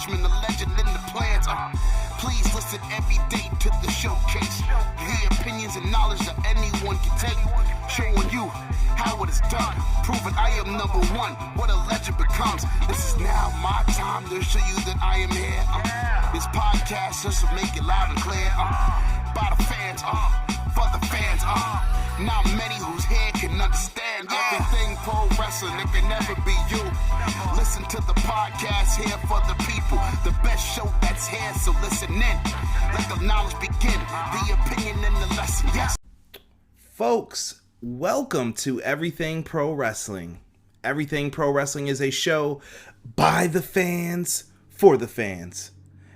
freshman, the legend in the plans. Please listen every day to the showcase. The opinions and knowledge that anyone can take. Showing you how it is done. Proving I am number one. What a legend becomes. This is now my time to show you that I am here. This podcast just to make it loud and clear. By the fans, for the fans. Not many whose head can understand everything pro wrestling. It can never be you. Listen to the podcast here for the people. The best show that's here, so listen in. Let the knowledge begin. The opinion and the lesson. Yes. Folks, welcome to Everything Pro Wrestling. Everything Pro Wrestling is a show by the fans, for the fans.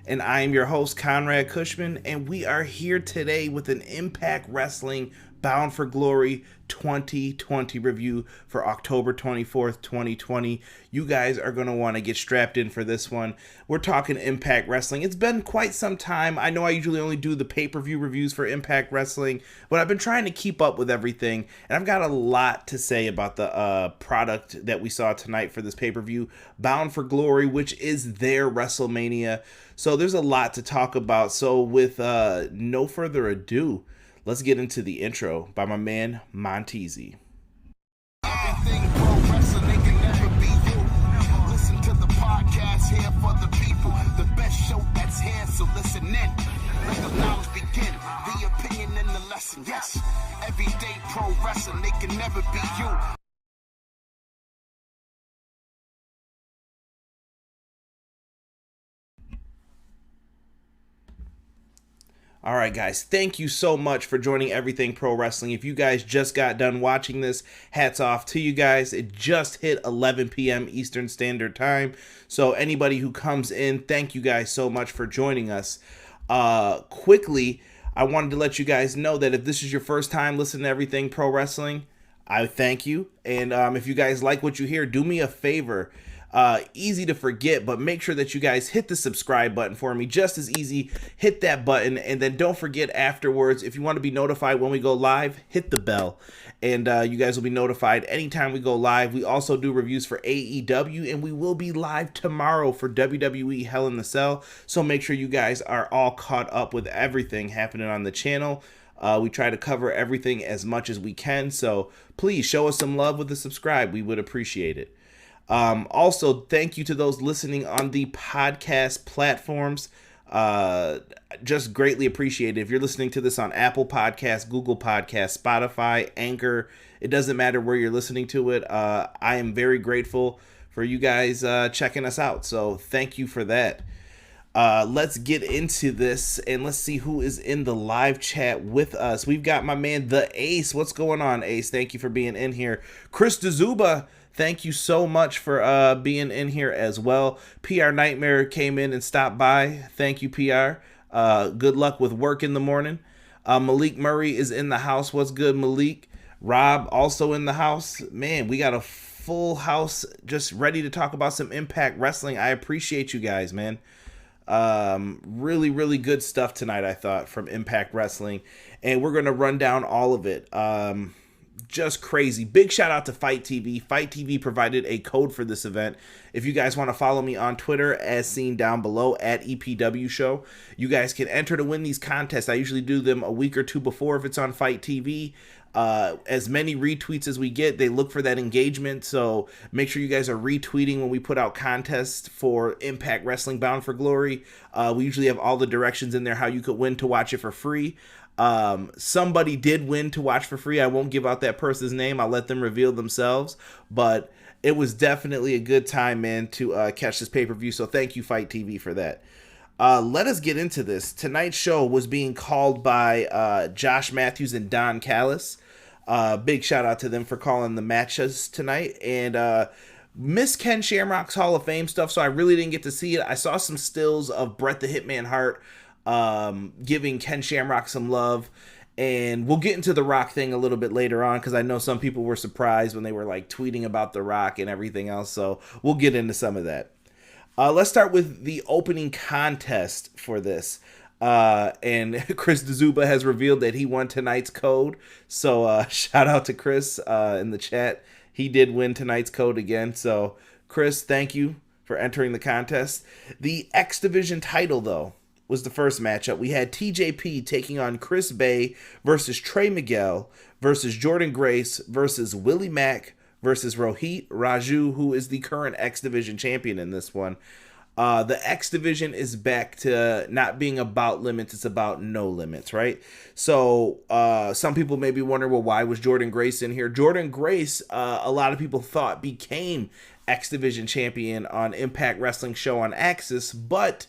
And I am your host, Conrad Cushman, and we are here today with an Impact Wrestling Bound for Glory 2020 review for October 24th, 2020. You guys are going to want to get strapped in for this one. We're talking Impact Wrestling. It's been quite some time. I know I usually only do the pay-per-view reviews for Impact Wrestling, but I've been trying to keep up with everything, and I've got a lot to say about the product that we saw tonight for this pay-per-view, Bound for Glory, which is their WrestleMania. So there's a lot to talk about. So with no further ado, let's get into the intro by my man, Montezi. Everything pro wrestling, they can never be you. Listen to the podcast here for the people. The best show that's here, so listen in. Let the knowledge begin. The opinion and the lesson. Yes, everyday pro wrestling, they can never be you. All right, guys, thank you so much for joining Everything Pro Wrestling. If you guys just got done watching this, hats off to you guys. It just hit 11 p.m. Eastern Standard Time. So anybody who comes in, thank you guys so much for joining us. Quickly, I wanted to let you guys know that if this is your first time listening to Everything Pro Wrestling, I thank you. And if you guys like what you hear, do me a favor. Easy to forget, but make sure that you guys hit the subscribe button for me. Just as easy, hit that button, and then don't forget afterwards, if you want to be notified when we go live, hit the bell, and you guys will be notified anytime we go live. We also do reviews for AEW, and we will be live tomorrow for WWE Hell in the Cell, so make sure you guys are all caught up with everything happening on the channel. We try to cover everything as much as we can, so please show us some love with the subscribe. We would appreciate it. Also, thank you to those listening on the podcast platforms. Just greatly appreciated. If you're listening to this on Apple Podcasts, Google Podcasts, Spotify, Anchor, it doesn't matter where you're listening to it. I am very grateful for you guys checking us out. So thank you for that. Let's get into this and let's see who is in the live chat with us. We've got my man, the Ace. What's going on, Ace? Thank you for being in here. Chris DeZuba, thank you so much for being in here as well. PR Nightmare came in and stopped by. Thank you, PR. Good luck with work in the morning. Malik Murray is in the house. What's good, Malik? Rob also in the house. Man, we got a full house just ready to talk about some Impact Wrestling. I appreciate you guys, man. Really, really good stuff tonight, I thought, from Impact Wrestling. And we're going to run down all of it. Just crazy. Big shout out to FITE TV. FITE TV provided a code for this event. If you guys want to follow me on Twitter, as seen down below, at EPW Show, you guys can enter to win these contests. I usually do them a week or two before if it's on FITE TV. As many retweets as we get, they look for that engagement, so make sure you guys are retweeting when we put out contests for Impact Wrestling Bound for Glory. We usually have all the directions in there how you could win to watch it for free. Somebody did win to watch for free. I won't give out that person's name. I'll let them reveal themselves, but it was definitely a good time, man, to catch this pay-per-view, so thank you, FITE TV, for that. Let us get into this. Tonight's show was being called by Josh Matthews and Don Callis. Big shout out to them for calling the matches tonight. And missed Ken Shamrock's Hall of Fame stuff, so I really didn't get to see it. I saw some stills of Bret the Hitman Hart giving Ken Shamrock some love. And we'll get into the Rock thing a little bit later on, because I know some people were surprised when they were like tweeting about the Rock and everything else. So we'll get into some of that. Let's start with the opening contest for this. And Chris DeZuba has revealed that he won tonight's code. So shout out to Chris in the chat. He did win tonight's code again. So Chris, thank you for entering the contest. The X Division title, though, was the first matchup. We had TJP taking on Chris Bay versus Trey Miguel versus Jordynne Grace versus Willie Mack versus Rohit, Raju, who is the current X Division champion in this one. The X Division is back to not being about limits, it's about no limits, right? So some people may be wondering, well, why was Jordynne Grace in here? Jordynne Grace, a lot of people thought became X Division champion on Impact Wrestling show on Axis, but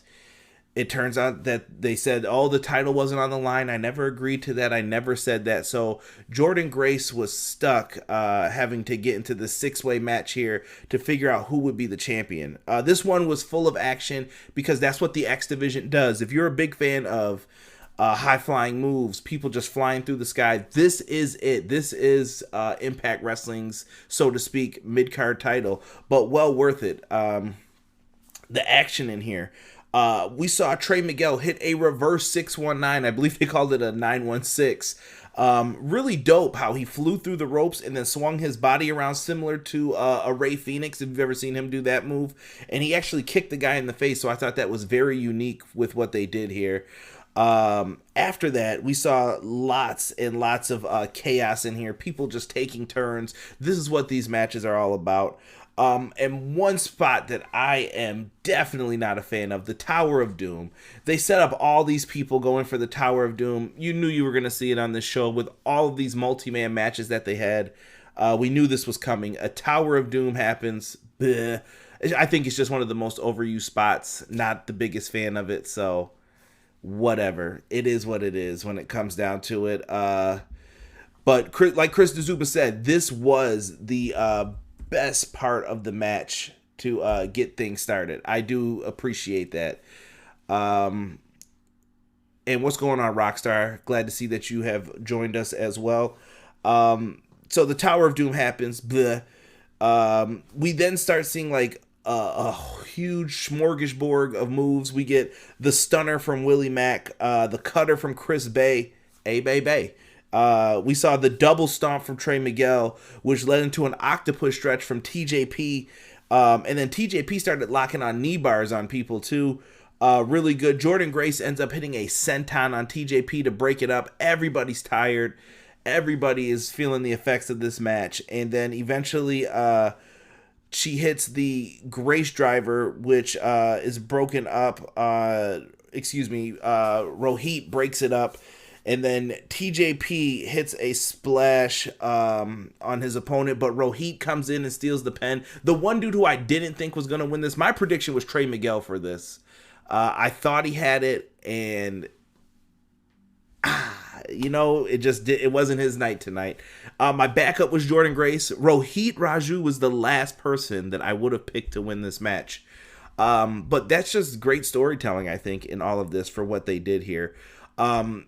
it turns out that they said, oh, the title wasn't on the line. I never agreed to that. I never said that. So Jordynne Grace was stuck having to get into the 6-way match here to figure out who would be the champion. This one was full of action because that's what the X Division does. If you're a big fan of high-flying moves, people just flying through the sky, this is it. This is Impact Wrestling's, so to speak, mid-card title, but well worth it. The action in here. We saw Trey Miguel hit a reverse 619. I believe they called it a 916. Really dope how he flew through the ropes and then swung his body around similar to a Ray Phoenix, if you've ever seen him do that move. And he actually kicked the guy in the face, so I thought that was very unique with what they did here. After that, we saw lots and lots of chaos in here. People just taking turns. This is what these matches are all about. And one spot that I am definitely not a fan of, the Tower of Doom. They set up all these people going for the Tower of Doom. You knew you were going to see it on this show with all of these multi-man matches that they had. We knew this was coming. A Tower of Doom happens. Bleh. I think it's just one of the most overused spots. Not the biggest fan of it, so whatever. It is what it is when it comes down to it. But like Chris DeZuba said, this was the best part of the match to get things started. I do appreciate that. And what's going on, Rockstar? Glad to see that you have joined us as well. So the Tower of Doom happens. We then start seeing like a huge smorgasbord of moves. We get the stunner from Willie Mack, the cutter from Chris Bay. Hey, Bay. We saw the double stomp from Trey Miguel, which led into an octopus stretch from TJP. And then TJP started locking on knee bars on people too. Really good. Jordynne Grace ends up hitting a senton on TJP to break it up. Everybody's tired. Everybody is feeling the effects of this match. And then eventually she hits the Grace driver, which is broken up. Rohit breaks it up. And then TJP hits a splash on his opponent, but Rohit comes in and steals the pin. The one dude who I didn't think was going to win this, my prediction was Trey Miguel for this. I thought he had it, and it wasn't his night tonight. My backup was Jordynne Grace. Rohit Raju was the last person that I would have picked to win this match. But that's just great storytelling, I think, in all of this for what they did here. And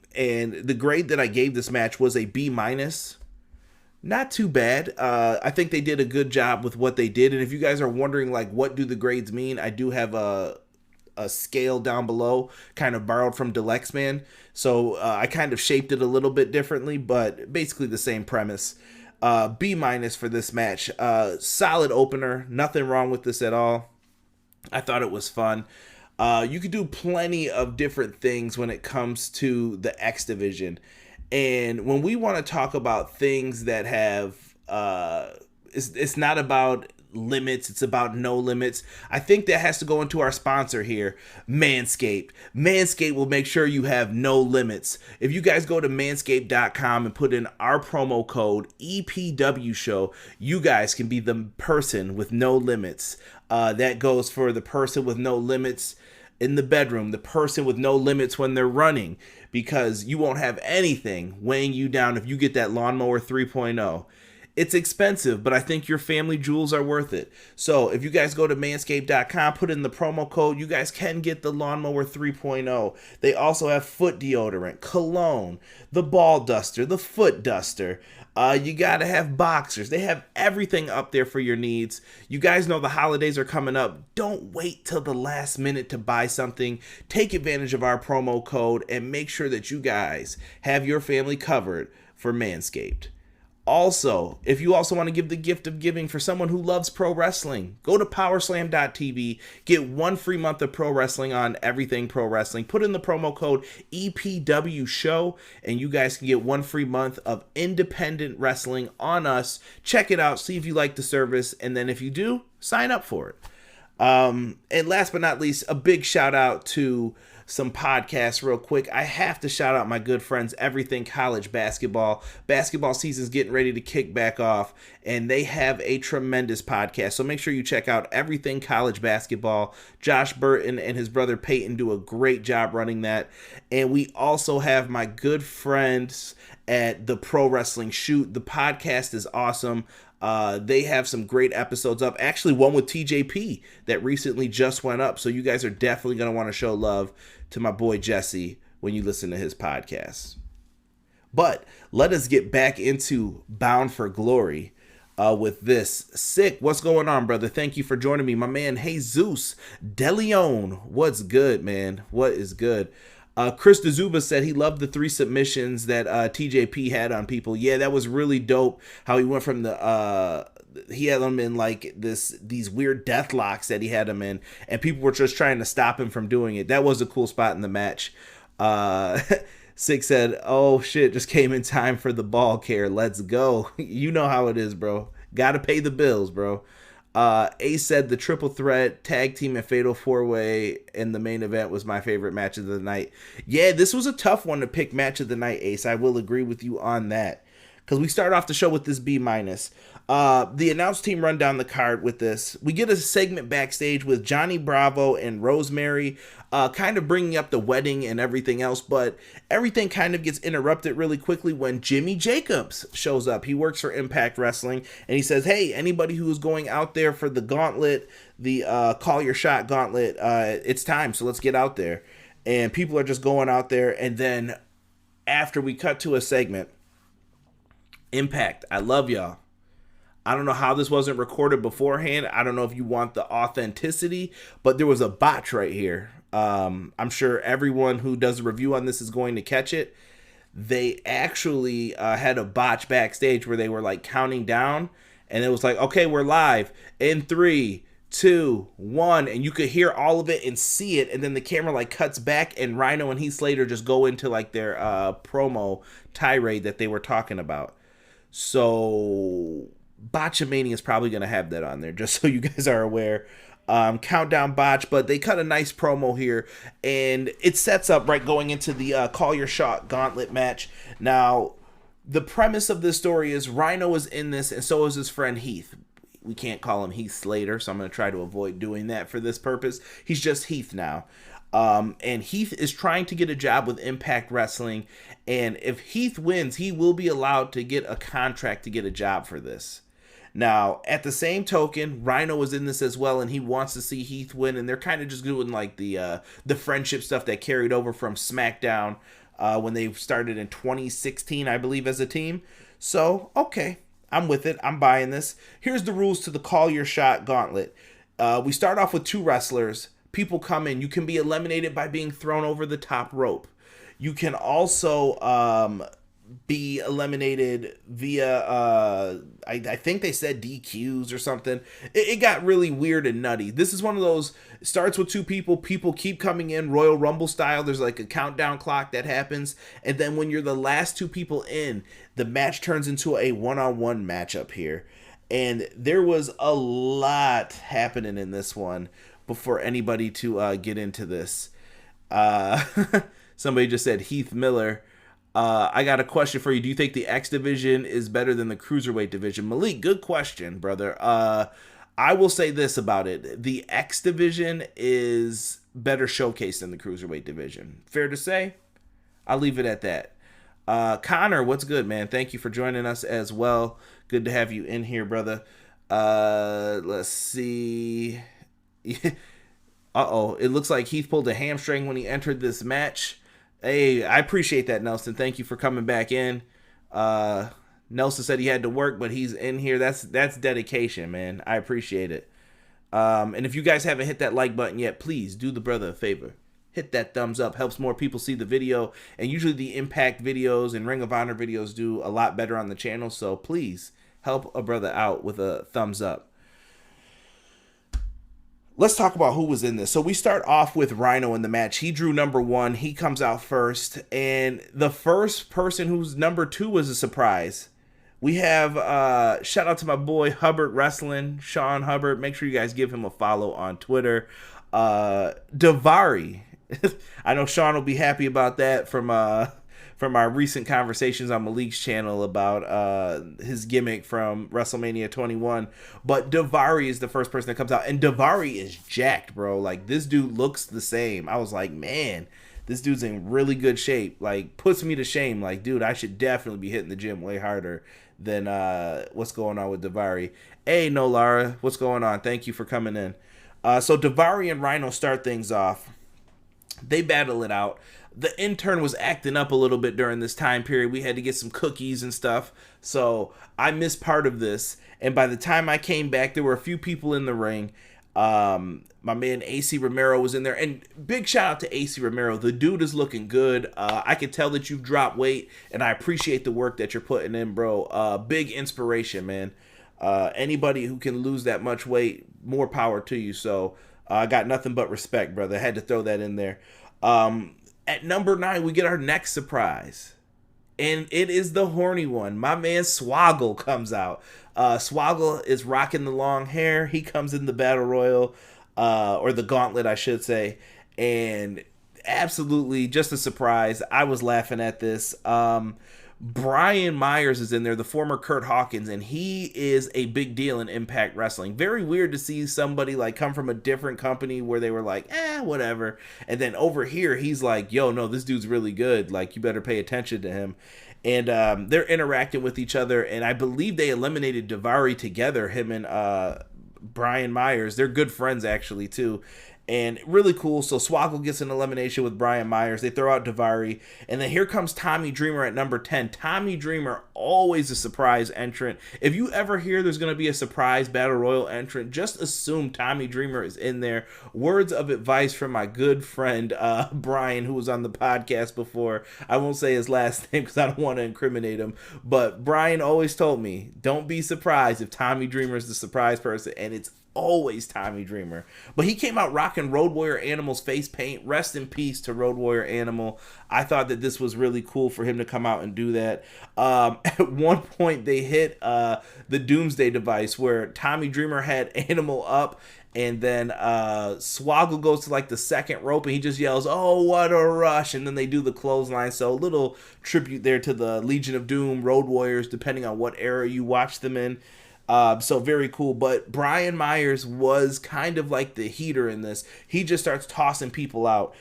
the grade that I gave this match was a B-. Not too bad. I think they did a good job with what they did. And if you guys are wondering, like, what do the grades mean? I do have a scale down below, kind of borrowed from Delexman. So I kind of shaped it a little bit differently, but basically the same premise. B- for this match. Solid opener. Nothing wrong with this at all. I thought it was fun. You could do plenty of different things when it comes to the X Division. And when we want to talk about things that have, it's not about limits, it's about no limits. I think that has to go into our sponsor here, Manscaped. Manscaped will make sure you have no limits. If you guys go to manscaped.com and put in our promo code EPW show, you guys can be the person with no limits. That goes for the person with no limits in the bedroom, the person with no limits when they're running, because you won't have anything weighing you down if you get that Lawnmower 3.0. It's expensive, but I think your family jewels are worth it. So if you guys go to manscaped.com, put in the promo code, you guys can get the Lawnmower 3.0. They also have foot deodorant, cologne, the ball duster, the foot duster. You gotta have boxers. They have everything up there for your needs. You guys know the holidays are coming up. Don't wait till the last minute to buy something. Take advantage of our promo code and make sure that you guys have your family covered for Manscaped. Also, if you also want to give the gift of giving for someone who loves pro wrestling, go to powerslam.tv, get 1 free month of pro wrestling on everything pro wrestling, put in the promo code EPW show, and you guys can get 1 free month of independent wrestling on us. Check it out, see if you like the service, and then if you do, sign up for it. And last but not least, a big shout out to some podcasts real quick. I have to shout out my good friends, Everything College Basketball. Basketball season's getting ready to kick back off, and they have a tremendous podcast. So make sure you check out Everything College Basketball. Josh Burton and his brother Peyton do a great job running that. And we also have my good friends at the Pro Wrestling Shoot. The podcast is awesome. They have some great episodes up. Actually, one with TJP that recently just went up. So you guys are definitely going to want to show love to my boy Jesse when you listen to his podcast. But let us get back into Bound for Glory with this. Sick, what's going on, brother? Thank you for joining me. My man Jesus DeLeon. What's good, man? What is good? Chris DeZuba said he loved the 3 submissions that TJP had on people. Yeah, that was really dope. How he went from the he had them in like these weird death locks that he had them in, and people were just trying to stop him from doing it. That was a cool spot in the match. Six said, "Oh shit, just came in time for the ball care. Let's go." You know how it is, bro. Got to pay the bills, bro. Ace said the triple threat tag team and fatal 4-way in the main event was my favorite match of the night. Yeah, this was a tough one to pick match of the night, Ace. I will agree with you on that, because we start off the show with this B-. The announce team run down the card with this. We get a segment backstage with Johnny Bravo and Rosemary, kind of bringing up the wedding and everything else, but everything kind of gets interrupted really quickly when Jimmy Jacobs shows up. He works for Impact Wrestling, and he says, "Hey, anybody who is going out there for the gauntlet, the Call Your Shot gauntlet, it's time, so let's get out there." And people are just going out there, and then after we cut to a segment, Impact, I love y'all. I don't know how this wasn't recorded beforehand. I don't know if you want the authenticity, but there was a botch right here. I'm sure everyone who does a review on this is going to catch it. They actually had a botch backstage where they were like counting down, and it was like, okay, we're live in 3, 2, 1, and you could hear all of it and see it, and then the camera like cuts back, and Rhino and Heath Slater just go into like their promo tirade that they were talking about. So Botchamania is probably going to have that on there, just so you guys are aware. Countdown botch, but they cut a nice promo here, and it sets up right going into the Call Your Shot gauntlet match. Now, the premise of this story is Rhino is in this, and so is his friend Heath. We can't call him Heath Slater, so I'm going to try to avoid doing that for this purpose. He's just Heath now. And Heath is trying to get a job with Impact Wrestling, and if Heath wins, he will be allowed to get a contract to get a job for this. Now, at the same token, Rhino is in this as well, and he wants to see Heath win, and they're kind of just doing like the friendship stuff that carried over from SmackDown when they started in 2016, I believe, as a team. So, okay, I'm with it. I'm buying this. Here's the rules to the Call Your Shot gauntlet. We start off with 2 wrestlers. People come in. You can be eliminated by being thrown over the top rope. You can also be eliminated via I think they said DQs or something. It got really weird and nutty. This is one of those, it starts with 2 people keep coming in Royal Rumble style. There's like a countdown clock that happens, and then when you're the last 2 people in, the match turns into a one-on-one matchup here. And there was a lot happening in this one before anybody to get into this. Somebody just said Heath Miller. I got a question for you. Do you think the X division is better than the cruiserweight division? Malik, good question, brother. I will say this about it. The X division is better showcased than the cruiserweight division. Fair to say? I'll leave it at that. Connor, what's good, man? Thank you for joining us as well. Good to have you in here, brother. Let's see. Uh-oh. It looks like Heath pulled a hamstring when he entered this match. Hey, I appreciate that, Nelson. Thank you for coming back in. Nelson said he had to work, but he's in here. That's dedication, man. I appreciate it. And if you guys haven't hit that like button yet, please do the brother a favor. hit that thumbs up. Helps more people see the video. And usually the Impact videos and Ring of Honor videos do a lot better on the channel. So please help a brother out with a thumbs up. Let's talk about who was in this. So we start off with Rhino in the match. He drew number 1. He comes out first. And the first person who's number 2 was a surprise. We have, shout out to my boy Hubbard Wrestling, Sean Hubbard. Make sure you guys give him a follow on Twitter. Daivari. I know Sean will be happy about that from our recent conversations on Malik's channel about his gimmick from WrestleMania 21. But Daivari is the first person that comes out. And Daivari is jacked, bro. Like, this dude looks the same. I was like, man, this dude's in really good shape. Like, puts me to shame. Like, dude, I should definitely be hitting the gym way harder than what's going on with Daivari. Hey, No Lara, what's going on? Thank you for coming in. So Daivari and Rhino start things off. They battle it out. The intern was acting up a little bit during this time period. We had to get some cookies and stuff. So I missed part of this. And by the time I came back, there were a few people in the ring. My man Acey Romero was in there. And big shout out to Acey Romero. The dude is looking good. I can tell that you've dropped weight. And I appreciate the work that you're putting in, bro. Big inspiration, man. Anybody who can lose that much weight, more power to you. So I got nothing but respect, brother. I had to throw that in there. At number 9, we get our next surprise. And it is the horny one. My man Swoggle comes out. Swoggle is rocking the long hair. He comes in the Battle Royal, or the Gauntlet, I should say. And absolutely just a surprise. I was laughing at this. Brian Myers is in there, the former Kurt Hawkins, and he is a big deal in Impact Wrestling. Very weird to see somebody like come from a different company where they were like, whatever. And then over here, he's like, yo, no, this dude's really good. Like, you better pay attention to him. And they're interacting with each other, and I believe they eliminated Daivari together, him and Brian Myers. They're good friends, actually, too. And really cool. So Swoggle gets an elimination with Brian Myers. They throw out Daivari. And then here comes Tommy Dreamer at number 10. Tommy Dreamer, always a surprise entrant. If you ever hear there's going to be a surprise Battle Royal entrant, just assume Tommy Dreamer is in there. Words of advice from my good friend Brian, who was on the podcast before. I won't say his last name because I don't want to incriminate him. But Brian always told me, don't be surprised if Tommy Dreamer is the surprise person. And it's always Tommy Dreamer. But he came out rocking Road Warrior Animal's face paint. Rest in peace to Road Warrior Animal. I thought that this was really cool for him to come out and do that. At one point they hit the Doomsday device where Tommy Dreamer had Animal up, and then Swoggle goes to like the second rope and he just yells, oh, what a rush, and then they do the clothesline. So a little tribute there to the Legion of Doom, Road Warriors, depending on what era you watch them in. So very cool. But Brian Myers was kind of like the heater in this. He just starts tossing people out.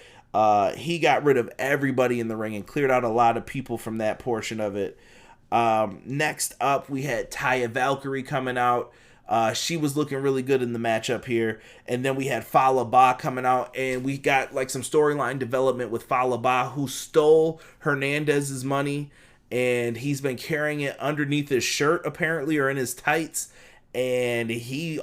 He got rid of everybody in the ring and cleared out a lot of people from that portion of it. Next up, we had Taya Valkyrie coming out. She was looking really good in the matchup here. And then we had Fallah Bahh coming out, and we got like some storyline development with Fallah Bahh, who stole Hernandez's money. And he's been carrying it underneath his shirt, apparently, or in his tights. And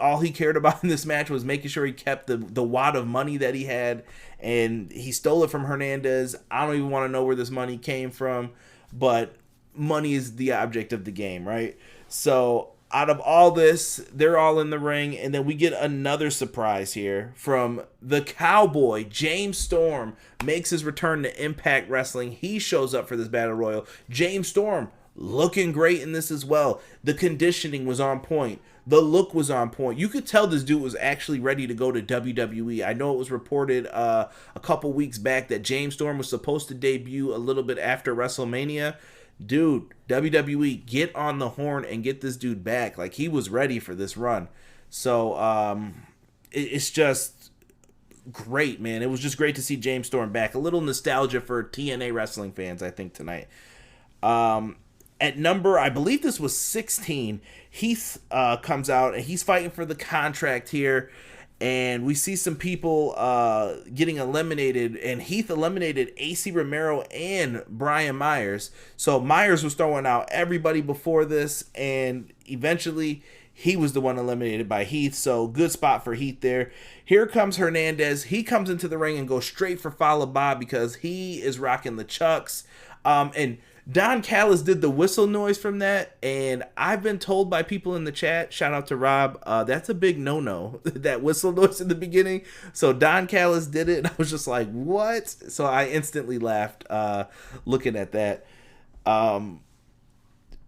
all he cared about in this match was making sure he kept the wad of money that he had. And he stole it from Hernandez. I don't even want to know where this money came from. But money is the object of the game, right? So out of all this, they're all in the ring. And then we get another surprise here from the Cowboy. James Storm makes his return to Impact Wrestling. He shows up for this Battle Royal. James Storm looking great in this as well. The conditioning was on point. The look was on point. You could tell this dude was actually ready to go to WWE. I know it was reported a couple weeks back that James Storm was supposed to debut a little bit after WrestleMania. Dude, WWE, get on the horn and get this dude back. Like, he was ready for this run. So, it's just great, man. It was just great to see James Storm back. A little nostalgia for TNA wrestling fans, I think, tonight. At number, I believe this was 16, Heath comes out, and he's fighting for the contract here. And we see some people getting eliminated, and Heath eliminated Acey Romero and Brian Myers. So Myers was throwing out everybody before this, and eventually He was the one eliminated by Heath, so good spot for Heath there. Here comes Hernandez. He comes into the ring and goes straight for Fallah Bob because he is rocking the chucks. And Don Callis did the whistle noise from that, and I've been told by people in the chat, shout out to Rob, that's a big no-no, that whistle noise in the beginning. So Don Callis did it, and I was just like, what? So I instantly laughed looking at that.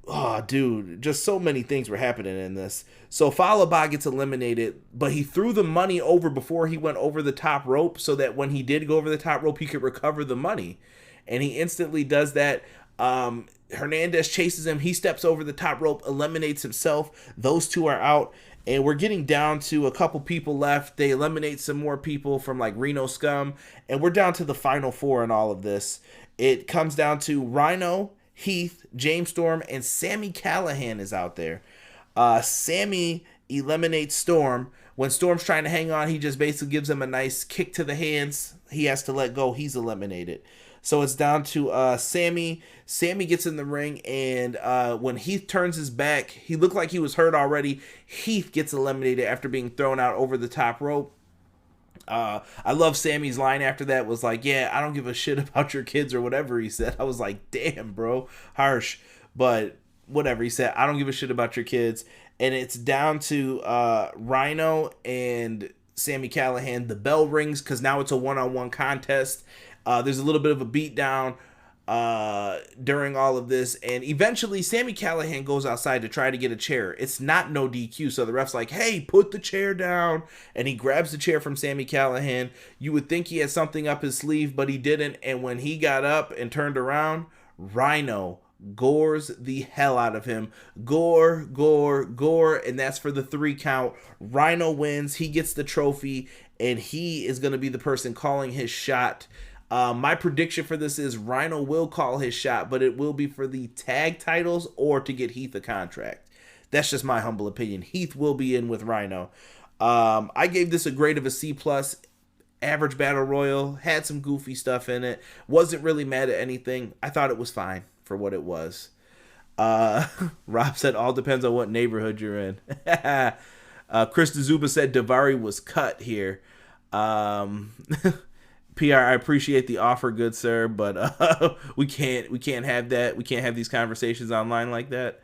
Oh, dude, just so many things were happening in this. So Fallah Bob gets eliminated, but he threw the money over before he went over the top rope so that when he did go over the top rope, he could recover the money. And he instantly does that. Hernandez chases him. He steps over the top rope, eliminates himself. Those two are out. And we're getting down to a couple people left. They eliminate some more people from like Reno Scum. And we're down to the final four in all of this. It comes down to Rhino, Heath, James Storm, and Sami Callihan is out there. Sami eliminates Storm. When Storm's trying to hang on, he just basically gives him a nice kick to the hands. He has to let go. He's eliminated. So it's down to Sami. Sami gets in the ring, and when Heath turns his back, he looked like he was hurt already. Heath gets eliminated after being thrown out over the top rope. I love Sami's line after that was like, yeah, I don't give a shit about your kids or whatever he said. I was like, damn, bro, harsh. But whatever he said, I don't give a shit about your kids. And it's down to Rhino and Sami Callihan. The bell rings because now it's a one-on-one contest. There's a little bit of a beatdown during all of this, and eventually Sami Callihan goes outside to try to get a chair. It's not no DQ, so the ref's like, hey, put the chair down, and he grabs the chair from Sami Callihan. You would think he had something up his sleeve, but he didn't, and when he got up and turned around, Rhino gores the hell out of him. Gore, and that's for the 3 count. Rhino wins, he gets the trophy, and he is going to be the person calling his shot. My prediction for this is Rhino will call his shot, but it will be for the tag titles or to get Heath a contract. That's just my humble opinion. Heath will be in with Rhino. I gave this a grade of a C+. Average battle royal. Had some goofy stuff in it. Wasn't really mad at anything. I thought it was fine for what it was. Rob said all depends on what neighborhood you're in. Chris DeZuba said Davari was cut here. PR, I appreciate the offer, good sir, but we can't have that. We can't have these conversations online like that.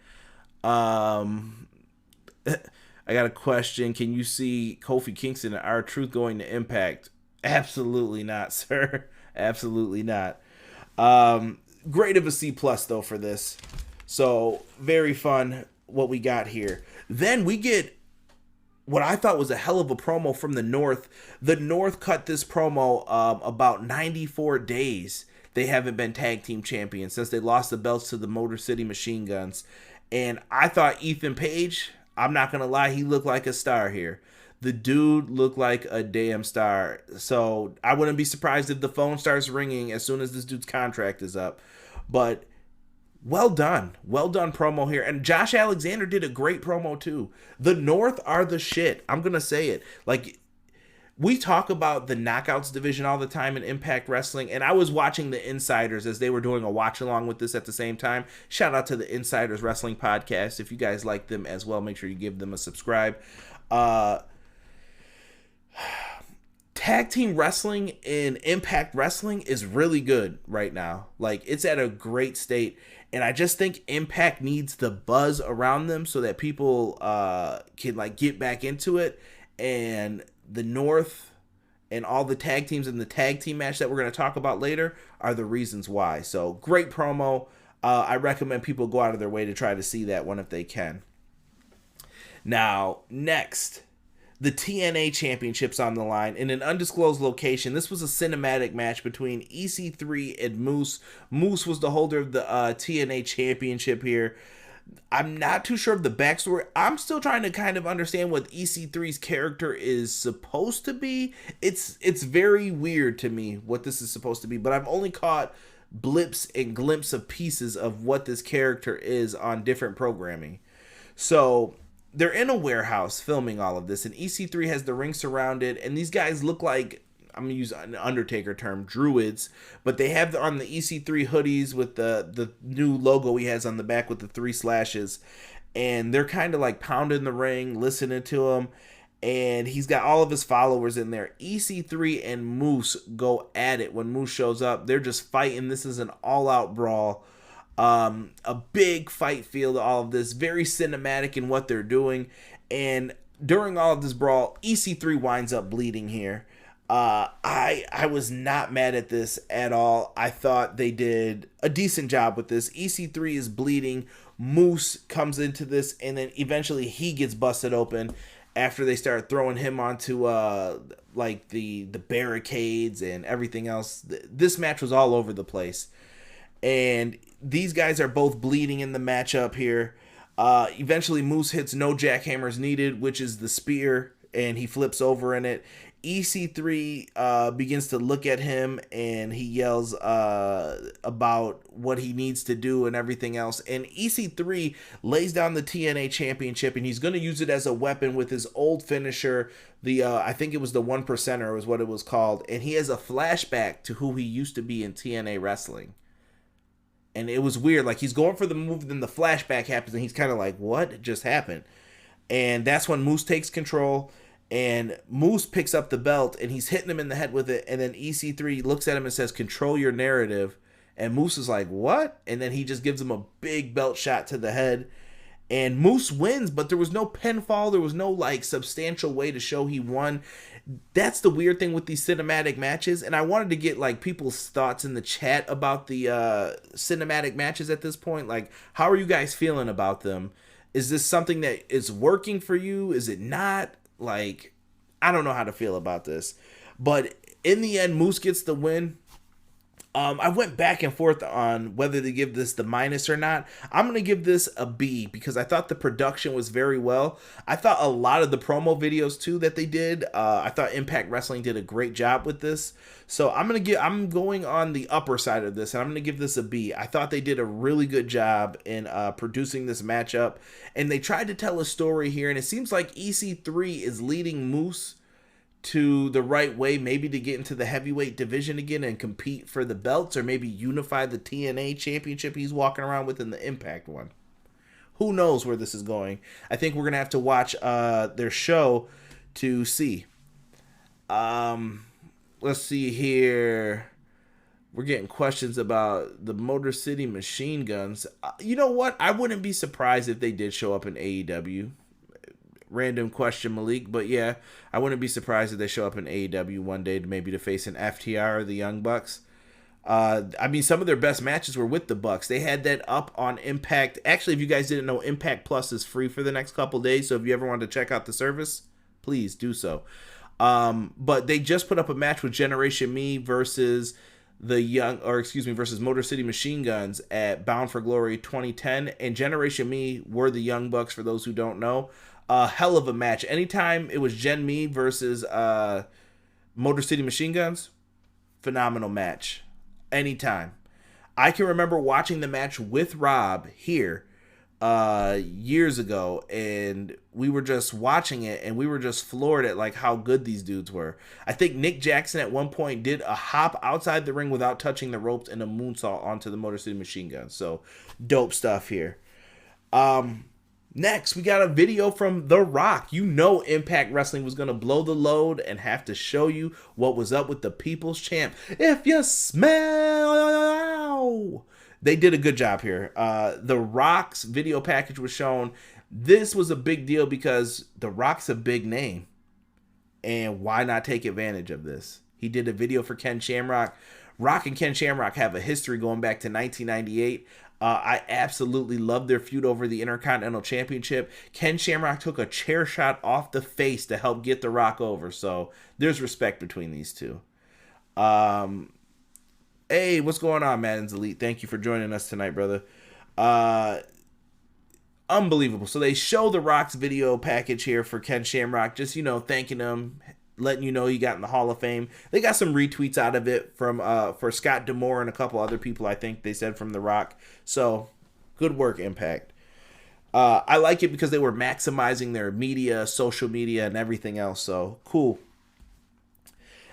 I got a question. Can you see Kofi Kingston and R-Truth going to Impact? Absolutely not, sir. Absolutely not. Grade of a C+ though for this. So very fun what we got here. Then we get what I thought was a hell of a promo from the North. The North cut this promo about 94 days. They haven't been tag team champions since they lost the belts to the Motor City Machine Guns. And I thought Ethan Page, I'm not going to lie, he looked like a star here. The dude looked like a damn star. So I wouldn't be surprised if the phone starts ringing as soon as this dude's contract is up. But well done promo here. And Josh Alexander did a great promo too. The North are the shit. I'm going to say it. Like, we talk about the Knockouts division all the time in Impact Wrestling, and I was watching the Insiders as they were doing a watch along with this at the same time. Shout out to the Insiders Wrestling Podcast. If you guys like them as well, make sure you give them a subscribe. Tag team wrestling in Impact Wrestling is really good right now. Like, it's at a great state. And I just think Impact needs the buzz around them so that people can like get back into it. And the North and all the tag teams in the tag team match that we're going to talk about later are the reasons why. So great promo. I recommend people go out of their way to try to see that one if they can. Now, next, the TNA Championship's on the line in an undisclosed location. This was a cinematic match between EC3 and Moose. Moose was the holder of the TNA Championship here. I'm not too sure of the backstory. I'm still trying to kind of understand what EC3's character is supposed to be. It's very weird to me what this is supposed to be, but I've only caught blips and glimpses of pieces of what this character is on different programming. So they're in a warehouse filming all of this, and EC3 has the ring surrounded, and these guys look like, I'm gonna use an Undertaker term, druids, but they have on the EC3 hoodies with the new logo he has on the back with the 3 slashes, and they're kind of like pounding the ring, listening to him, and he's got all of his followers in there. EC3 and Moose go at it when Moose shows up. They're just fighting. This is an all-out brawl. A big fight feel to all of this, very cinematic in what they're doing, and during all of this brawl, EC3 winds up bleeding here. I was not mad at this at all. I thought they did a decent job with this. EC3 is bleeding. Moose comes into this, and then eventually he gets busted open after they start throwing him onto like the barricades and everything else. This match was all over the place, and these guys are both bleeding in the matchup here. Eventually Moose hits no jackhammers needed, which is the spear, and he flips over in it. EC3 begins to look at him, and he yells about what he needs to do and everything else. And EC3 lays down the TNA championship, and he's going to use it as a weapon with his old finisher. The I think it was the 1%er was what it was called. And he has a flashback to who he used to be in TNA wrestling. And it was weird. Like, he's going for the move, then the flashback happens, and he's kind of like, what just happened? And that's when Moose takes control. And Moose picks up the belt, and he's hitting him in the head with it. And then EC3 looks at him and says, control your narrative. And Moose is like, what? And then he just gives him a big belt shot to the head. And Moose wins, but there was no pinfall. There was no, like, substantial way to show he won. That's the weird thing with these cinematic matches. And I wanted to get, like, people's thoughts in the chat about the cinematic matches at this point. Like, how are you guys feeling about them? Is this something that is working for you? Is it not? Like, I don't know how to feel about this. But in the end, Moose gets the win. I went back and forth on whether to give this the minus or not. I'm going to give this a B because I thought the production was very well. I thought a lot of the promo videos too that they did, I thought Impact Wrestling did a great job with this. So I'm going on the upper side of this, and I'm going to give this a B. I thought they did a really good job in producing this matchup, and they tried to tell a story here, and it seems like EC3 is leading Moose to the right way, maybe to get into the heavyweight division again and compete for the belts, or maybe unify the TNA championship he's walking around with in the Impact one. Who knows where this is going? I think we're going to have to watch their show to see. Let's see here. We're getting questions about the Motor City Machine Guns. You know what? I wouldn't be surprised if they did show up in AEW. Random question, Malik, but yeah, I wouldn't be surprised if they show up in AEW one day to face an FTR or the Young Bucks. I mean, some of their best matches were with the Bucks. They had that up on Impact. Actually, if you guys didn't know, Impact Plus is free for the next couple days, so if you ever wanted to check out the service, please do so. But they just put up a match with Generation Me versus versus Motor City Machine Guns at Bound for Glory 2010, and Generation Me were the Young Bucks, for those who don't know. Hell of a match. Anytime it was Gen Me versus Motor City Machine Guns, phenomenal match. Anytime. I can remember watching the match with Rob here years ago, and we were just watching it, and we were just floored at like how good these dudes were. I think Nick Jackson at one point did a hop outside the ring without touching the ropes and a moonsault onto the Motor City Machine Guns. So dope stuff here. Next, we got a video from The Rock. You know Impact Wrestling was going to blow the load and have to show you what was up with the People's Champ. If you smell... They did a good job here. The Rock's video package was shown. This was a big deal because The Rock's a big name. And why not take advantage of this? He did a video for Ken Shamrock. Rock and Ken Shamrock have a history going back to 1998. I absolutely love their feud over the Intercontinental Championship. Ken Shamrock took a chair shot off the face to help get The Rock over. So there's respect between these two. Hey, what's going on, Madden's Elite? Thank you for joining us tonight, brother. Unbelievable. So they show The Rock's video package here for Ken Shamrock. Just, thanking him, letting you know he got in the Hall of Fame. They got some retweets out of it from for Scott D'Amore and a couple other people, I think they said, from The Rock. So, good work, Impact. I like it because they were maximizing their media, social media, and everything else. So, cool.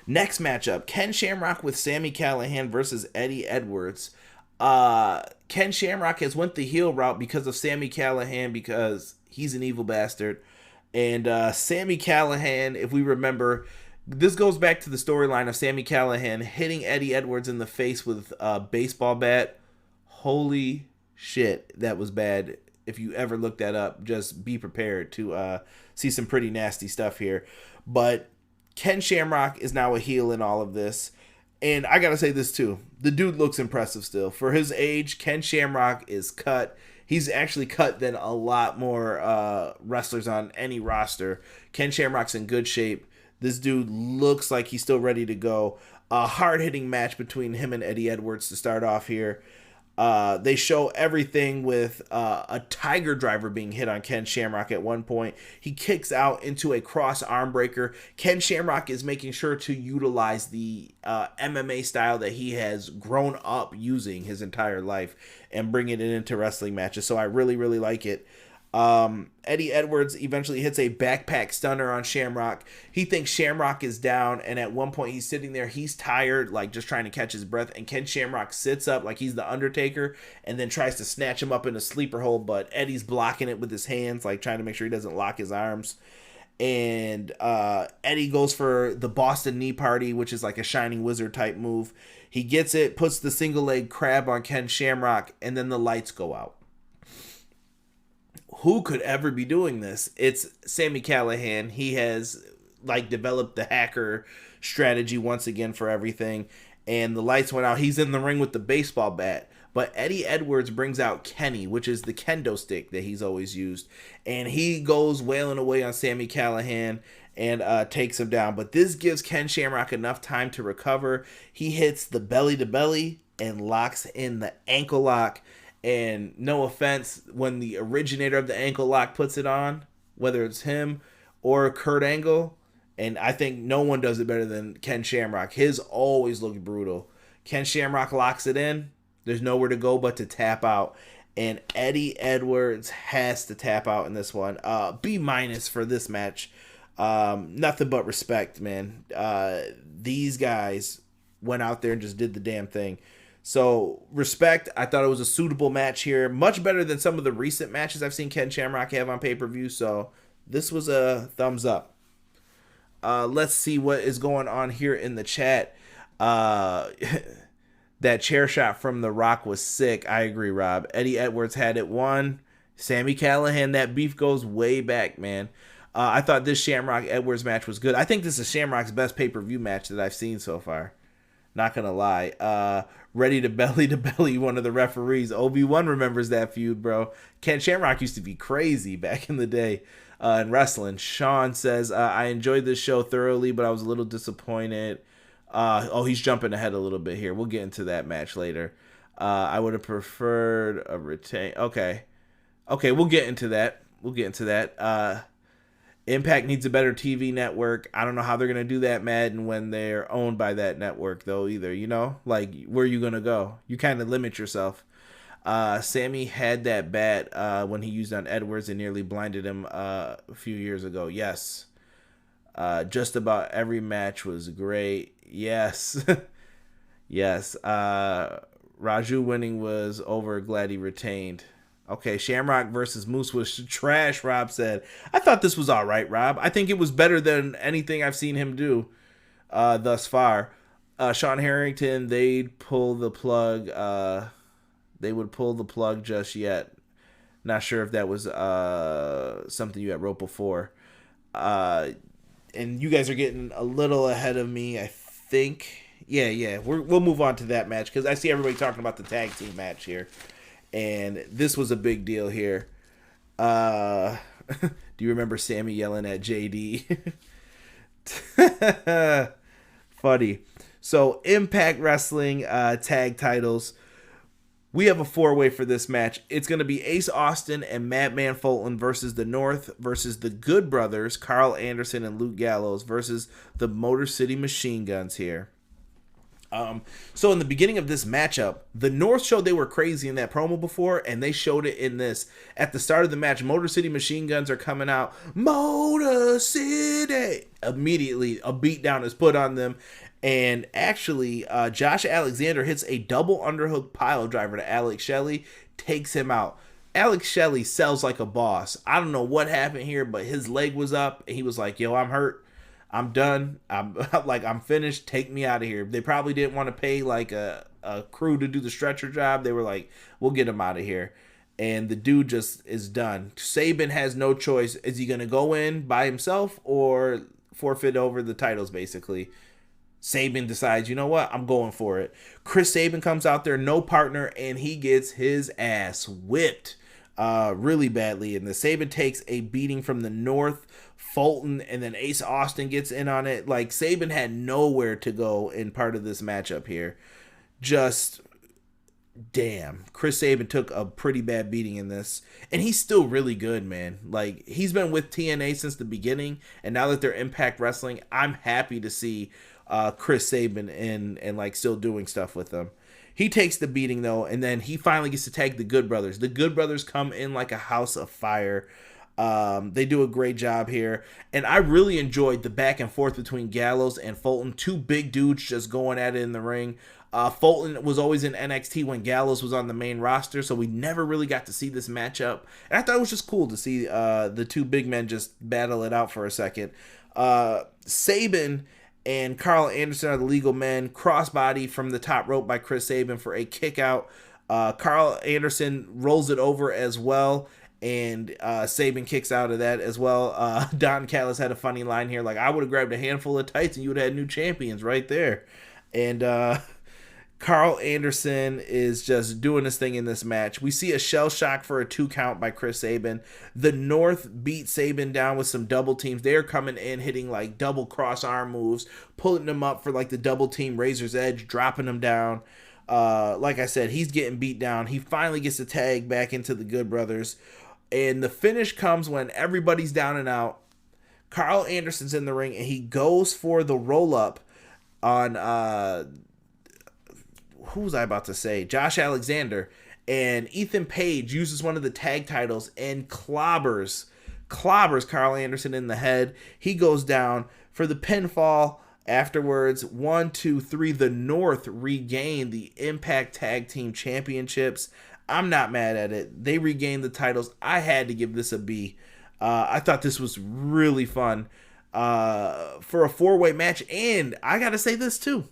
Next matchup, Ken Shamrock with Sami Callihan versus Eddie Edwards. Ken Shamrock has went the heel route because of Sami Callihan because he's an evil bastard. And Sami Callihan, if we remember, this goes back to the storyline of Sami Callihan hitting Eddie Edwards in the face with a baseball bat. Holy shit, that was bad. If you ever look that up, just be prepared to see some pretty nasty stuff here. But Ken Shamrock is now a heel in all of this. And I gotta say this too. The dude looks impressive still. For his age, Ken Shamrock is cut. He's actually cut than a lot more wrestlers on any roster. Ken Shamrock's in good shape. This dude looks like he's still ready to go. A hard-hitting match between him and Eddie Edwards to start off here. They show everything with a tiger driver being hit on Ken Shamrock at one point. He kicks out into a cross arm breaker. Ken Shamrock is making sure to utilize the MMA style that he has grown up using his entire life and bringing it into wrestling matches. So I really, really like it. Eddie Edwards eventually hits a backpack stunner on Shamrock. He thinks Shamrock is down, and at one point he's sitting there, he's tired, like just trying to catch his breath, and Ken Shamrock sits up like he's the Undertaker and then tries to snatch him up in a sleeper hold, but Eddie's blocking it with his hands, like trying to make sure he doesn't lock his arms. And Eddie goes for the Boston Knee Party, which is like a Shining Wizard type move. He gets it, puts the single leg crab on Ken Shamrock, and then the lights go out. Who could ever be doing this? It's Sami Callihan. He has like developed the hacker strategy once again for everything. And the lights went out. He's in the ring with the baseball bat. But Eddie Edwards brings out Kenny, which is the kendo stick that he's always used. And he goes wailing away on Sami Callihan and takes him down. But this gives Ken Shamrock enough time to recover. He hits the belly to belly and locks in the ankle lock. And no offense, when the originator of the ankle lock puts it on, whether it's him or Kurt Angle, and I think no one does it better than Ken Shamrock. His always looked brutal. Ken Shamrock locks it in. There's nowhere to go but to tap out. And Eddie Edwards has to tap out in this one. B- for this match. Nothing but respect, man. These guys went out there and just did the damn thing. So, respect. I thought it was a suitable match here. Much better than some of the recent matches I've seen Ken Shamrock have on pay-per-view. So, this was a thumbs up. Let's see what is going on here in the chat. That chair shot from The Rock was sick. I agree, Rob. Eddie Edwards had it won. Sami Callihan, that beef goes way back, man. I thought this Shamrock-Edwards match was good. I think this is Shamrock's best pay-per-view match that I've seen so far. Not gonna lie. Ready to belly one of the referees. Obi-Wan remembers that feud, bro. Ken Shamrock used to be crazy back in the day in wrestling. Sean says, I enjoyed this show thoroughly, but I was a little disappointed. He's jumping ahead a little bit here. We'll get into that match later. I would have preferred a retain. Okay, we'll get into that. Impact needs a better TV network. I don't know how they're going to do that, Madden, when they're owned by that network, though, either. You know? Like, where are you going to go? You kind of limit yourself. Sami had that bat when he used on Edwards and nearly blinded him a few years ago. Yes. Just about every match was great. Yes. Yes. Raju winning was over. Glad he retained. Okay, Shamrock versus Moose was trash, Rob said. I thought this was all right, Rob. I think it was better than anything I've seen him do thus far. Sean Harrington, they'd pull the plug. They would pull the plug just yet. Not sure if that was something you had wrote before. And you guys are getting a little ahead of me, I think. Yeah. We'll move on to that match because I see everybody talking about the tag team match here. And this was a big deal here. Do you remember Sami yelling at JD? Funny. So, Impact Wrestling tag titles. We have a 4-way for this match. It's going to be Ace Austin and Madman Fulton versus the North versus the Good Brothers, Carl Anderson and Luke Gallows versus the Motor City Machine Guns here. So in the beginning of this matchup, the North showed they were crazy in that promo before, and they showed it in this. At the start of the match, Motor City Machine Guns are coming out. Motor City! Immediately, a beatdown is put on them, And actually, Josh Alexander hits a double underhook pile driver to Alex Shelley, takes him out. Alex Shelley sells like a boss. I don't know what happened here, but his leg was up, and he was like, yo, I'm hurt. I'm done. I'm finished. Take me out of here. They probably didn't want to pay like a crew to do the stretcher job. They were like, we'll get him out of here. And the dude just is done. Sabin has no choice. Is he going to go in by himself or forfeit over the titles, basically? Sabin decides, you know what? I'm going for it. Chris Sabin comes out there, no partner, and he gets his ass whipped really badly. And the Sabin takes a beating from the North. Fulton and then Ace Austin gets in on it. Like, Sabin had nowhere to go in part of this matchup here. Just, damn. Chris Sabin took a pretty bad beating in this. And he's still really good, man. Like, he's been with TNA since the beginning. And now that they're Impact Wrestling, I'm happy to see Chris Sabin and like still doing stuff with them. He takes the beating, though, and then he finally gets to tag the Good Brothers. The Good Brothers come in like a house of fire. They do a great job here, and I really enjoyed the back and forth between Gallows and Fulton. Two big dudes just going at it in the ring. Fulton was always in NXT when Gallows was on the main roster, so we never really got to see this matchup. And I thought it was just cool to see the two big men just battle it out for a second. Sabin and Carl Anderson are the legal men. Crossbody from the top rope by Chris Sabin for a kick out. Carl Anderson rolls it over as well. And Sabin kicks out of that as well. Don Callis had a funny line here. Like, I would have grabbed a handful of tights and you would have had new champions right there. And Carl Anderson is just doing his thing in this match. We see a shell shock for a 2 count by Chris Sabin. The North beat Sabin down with some double teams. They're coming in, hitting like double cross arm moves, pulling them up for like the double team Razor's Edge, dropping them down. Like I said, he's getting beat down. He finally gets a tag back into the Good Brothers. And the finish comes when everybody's down and out. Carl Anderson's in the ring, and he goes for the roll-up on, who was I about to say? Josh Alexander. And Ethan Page uses one of the tag titles and clobbers Carl Anderson in the head. He goes down for the pinfall. Afterwards, 1, 2, 3, the North regain the Impact Tag Team Championships. I'm not mad at it. They regained the titles. I had to give this a B. I thought this was really fun for a 4-way match. And I got to say this too.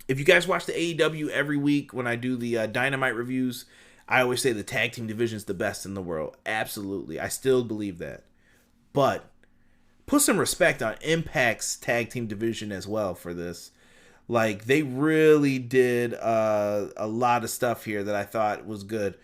If you guys watch the AEW every week when I do the Dynamite reviews, I always say the tag team division is the best in the world. Absolutely. I still believe that. But put some respect on Impact's tag team division as well for this. Like, they really did a lot of stuff here that I thought was good.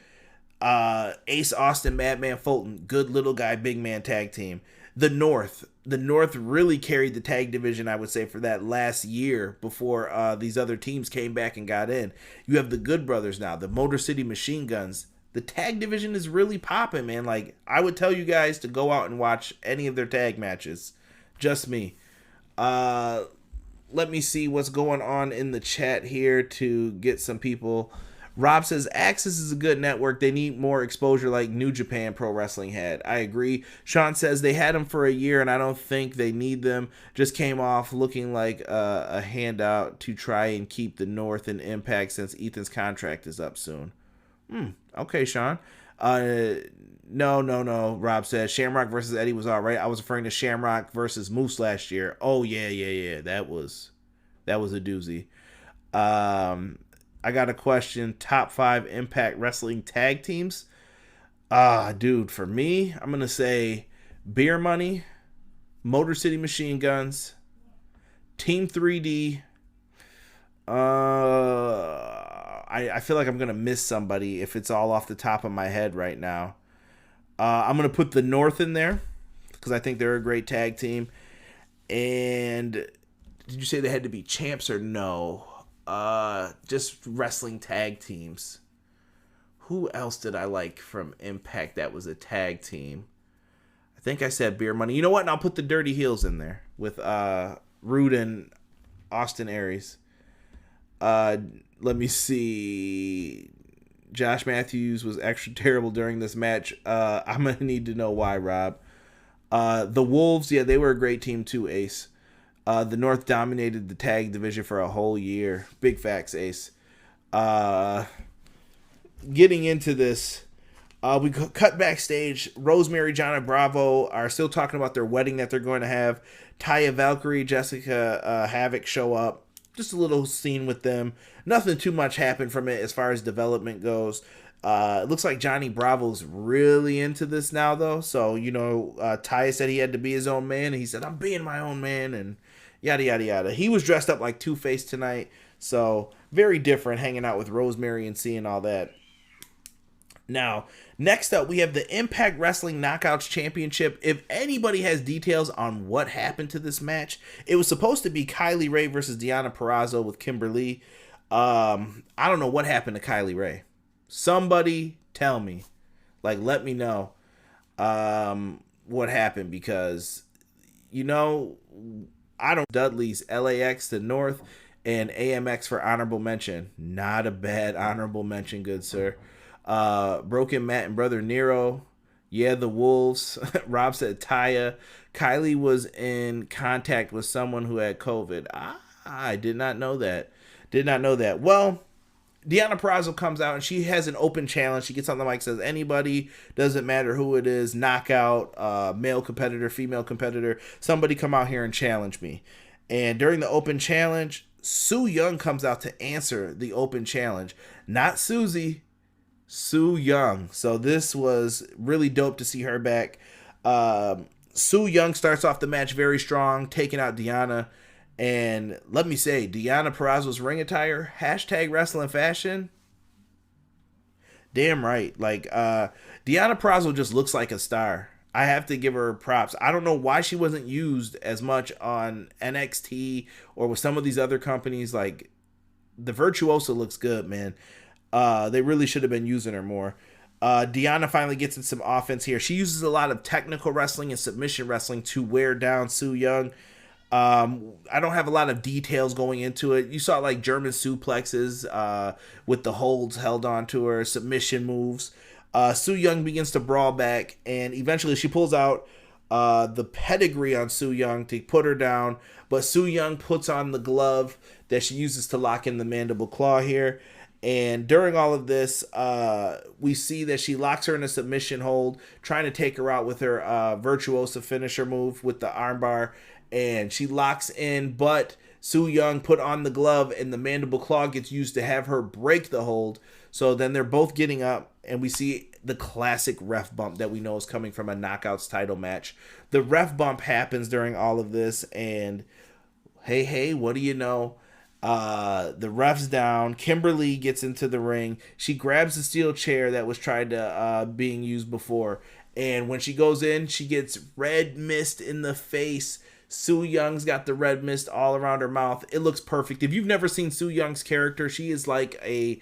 Ace Austin, Madman, Fulton, good little guy, big man tag team. The North really carried the tag division, I would say, for that last year before these other teams came back and got in. You have the Good Brothers now, the Motor City Machine Guns. The tag division is really popping, man. Like, I would tell you guys to go out and watch any of their tag matches. Just me. Let me see what's going on in the chat here to get some people. Rob says, Axis is a good network. They need more exposure like New Japan Pro Wrestling had. I agree. Sean says, they had them for a year, and I don't think they need them. Just came off looking like a handout to try and keep the North in Impact since Ethan's contract is up soon. Okay, Sean. No. Rob says, Shamrock versus Eddie was all right. I was referring to Shamrock versus Moose last year. Oh, yeah. That was a doozy. I got a question. Top 5 Impact Wrestling tag teams. Dude, for me, I'm going to say Beer Money, Motor City Machine Guns, Team 3D. I feel like I'm going to miss somebody if it's all off the top of my head right now. I'm going to put the North in there because I think they're a great tag team. And did you say they had to be champs or no? Just wrestling tag teams. Who else did I like from Impact that was a tag team? I think I said Beer Money. You know what? And I'll put the Dirty Heels in there with Rude and Austin Aries. Let me see. Josh Matthews was extra terrible during this match. I'm going to need to know why, Rob. The Wolves, yeah, they were a great team too, Ace. The North dominated the tag division for a whole year. Big facts, Ace. Getting into this, we cut backstage. Rosemary, John, and Bravo are still talking about their wedding that they're going to have. Taya, Valkyrie, Jessica, Havok show up. Just a little scene with them. Nothing too much happened from it as far as development goes. It looks like Johnny Bravo's really into this now, though. So, Taya said he had to be his own man. And he said, I'm being my own man, and yada, yada, yada. He was dressed up like Two-Face tonight. So, very different hanging out with Rosemary and seeing all that. Now, next up, we have the Impact Wrestling Knockouts Championship. If anybody has details on what happened to this match, it was supposed to be Kylie Ray versus Deonna Purrazzo with Kimberly. I don't know what happened to Kylie Ray. Somebody tell me. Let me know what happened, because, I don't... Dudley's LAX to North and AMX for honorable mention. Not a bad honorable mention, good sir. Broken Matt and Brother Nero. Yeah, the Wolves. Rob said Taya. Kylie was in contact with someone who had COVID. I did not know that. Well, Deonna Purrazzo comes out and she has an open challenge. She gets on the mic, says, anybody, doesn't matter who it is, knockout, male competitor, female competitor, somebody come out here and challenge me. And during the open challenge, Su Yung comes out to answer the open challenge. Not Susie, Su Yung. So this was really dope to see her back. Su Yung starts off the match very strong, taking out Deonna. And let me say, Deonna Purrazzo's ring attire, hashtag wrestling fashion. Damn right. Deonna Purrazzo just looks like a star. I have to give her props. I don't know why she wasn't used as much on NXT or with some of these other companies. The Virtuosa looks good, man. They really should have been using her more. Deonna finally gets in some offense here. She uses a lot of technical wrestling and submission wrestling to wear down Su Yung. I don't have a lot of details going into it. You saw German suplexes with the holds held onto her, submission moves. Su Yung begins to brawl back, and eventually she pulls out the pedigree on Su Yung to put her down, but Su Yung puts on the glove that she uses to lock in the mandible claw here. And during all of this, we see that she locks her in a submission hold, trying to take her out with her Virtuosa finisher move with the armbar. And she locks in, but Su Yung put on the glove, and the mandible claw gets used to have her break the hold. So then they're both getting up, and we see the classic ref bump that we know is coming from a Knockouts title match. The ref bump happens during all of this, and hey, what do you know? The ref's down. Kimberly gets into the ring. She grabs the steel chair that was tried to being used before, and when she goes in, she gets red mist in the face. Su Young's got the red mist all around her mouth. It looks perfect. If you've never seen Su Young's character, she is like a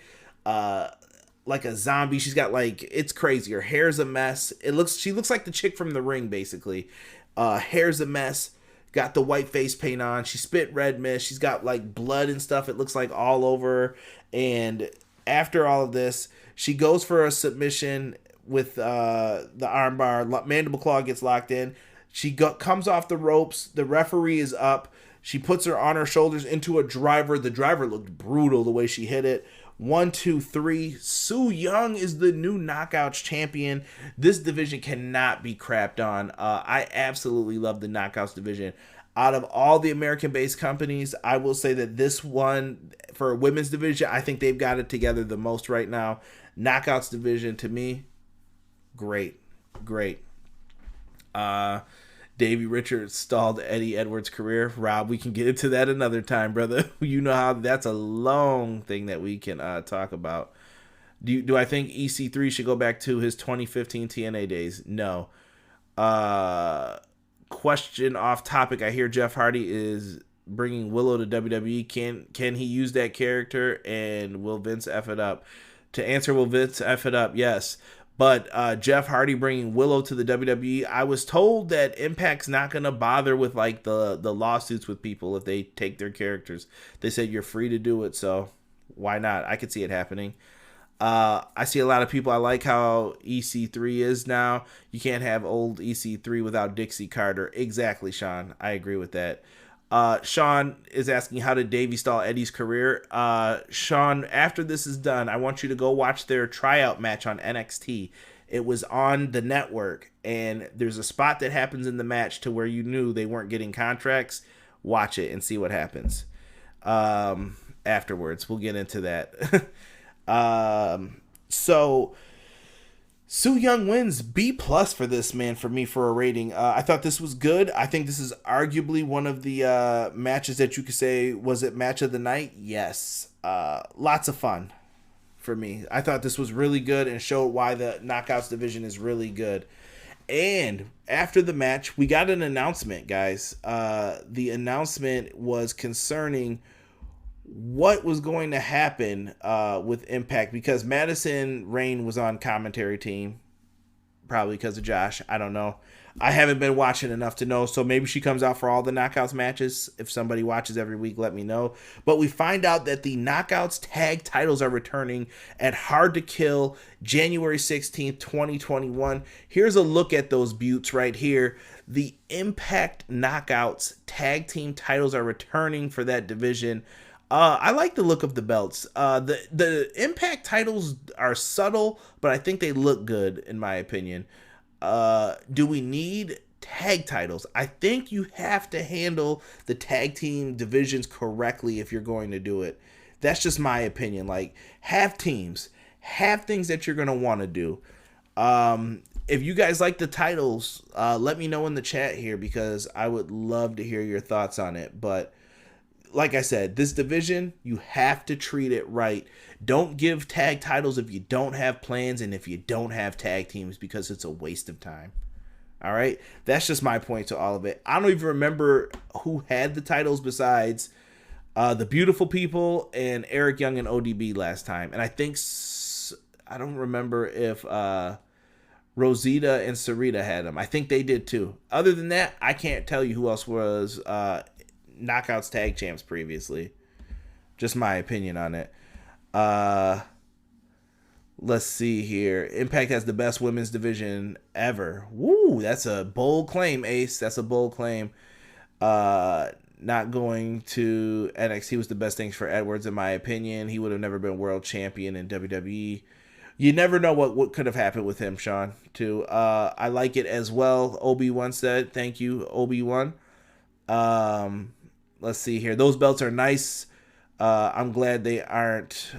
zombie. She's got it's crazy. Her hair's a mess. She looks like the chick from The Ring, basically. Hair's a mess. Got the white face paint on. She spit red mist. She's got blood and stuff. It looks like all over her. And after all of this, she goes for a submission with the armbar. Mandible claw gets locked in. She comes off the ropes. The referee is up. She puts her on her shoulders into a driver. The driver looked brutal the way she hit it. 1, 2, 3. Su Yung is the new Knockouts champion. This division cannot be crapped on. I absolutely love the Knockouts division. Out of all the American-based companies, I will say that this one, for a women's division, I think they've got it together the most right now. Knockouts division, to me, great. Davey Richards stalled Eddie Edwards' career. Rob, we can get into that another time, brother. You know how that's a long thing that we can talk about. Do I think EC3 should go back to his 2015 TNA days? No. Question off topic. I hear Jeff Hardy is bringing Willow to WWE. Can he use that character, and will Vince F it up? To answer, will Vince F it up? Yes. But Jeff Hardy bringing Willow to the WWE, I was told that Impact's not going to bother with the lawsuits with people if they take their characters. They said you're free to do it, so why not? I could see it happening. I see a lot of people. I like how EC3 is now. You can't have old EC3 without Dixie Carter. Exactly, Sean. I agree with that. Sean is asking, how did Davey stall Eddie's career? Sean, after this is done, I want you to go watch their tryout match on NXT. It was on the network, and there's a spot that happens in the match to where you knew they weren't getting contracts. Watch it and see what happens. Afterwards, we'll get into that. So Su Yung wins. B+ for this, man, for me, for a rating. I thought this was good. I think this is arguably one of the matches that you could say, was it match of the night? Yes. Lots of fun for me. I thought this was really good and showed why the Knockouts division is really good. And after the match, we got an announcement, guys. The announcement was concerning what was going to happen with Impact, because Madison Rayne was on commentary team, probably because of Josh. I don't know. I haven't been watching enough to know, so maybe she comes out for all the Knockouts matches. If somebody watches every week, let me know. But we find out that the Knockouts tag titles are returning at Hard to Kill January 16th, 2021. Here's a look at those buttes right here. The Impact Knockouts tag team titles are returning for that division. I like the look of the belts. The Impact titles are subtle, but I think they look good, in my opinion. Do we need tag titles? I think you have to handle the tag team divisions correctly if you're going to do it. That's just my opinion. Like, have teams, have things that you're going to want to do. If you guys like the titles, let me know in the chat here, because I would love to hear your thoughts on it. But like I said, this division, you have to treat it right. Don't give tag titles if you don't have plans and if you don't have tag teams, because it's a waste of time. All right? That's just my point to all of it. I don't even remember who had the titles besides the Beautiful People and Eric Young and ODB last time. And I think, I don't remember if Rosita and Sarita had them. I think they did too. Other than that, I can't tell you who else was Knockouts tag champs previously. Just my opinion on it. Let's see here. Impact has the best women's division ever. Woo, that's a bold claim, Ace. That's a bold claim. Not going to NXT was the best things for Edwards, in my opinion. He would have never been world champion in WWE. You never know what could have happened with him, Sean, too. I like it as well. Obi-Wan said, thank you, Obi-Wan. Let's see here. Those belts are nice. I'm glad they aren't.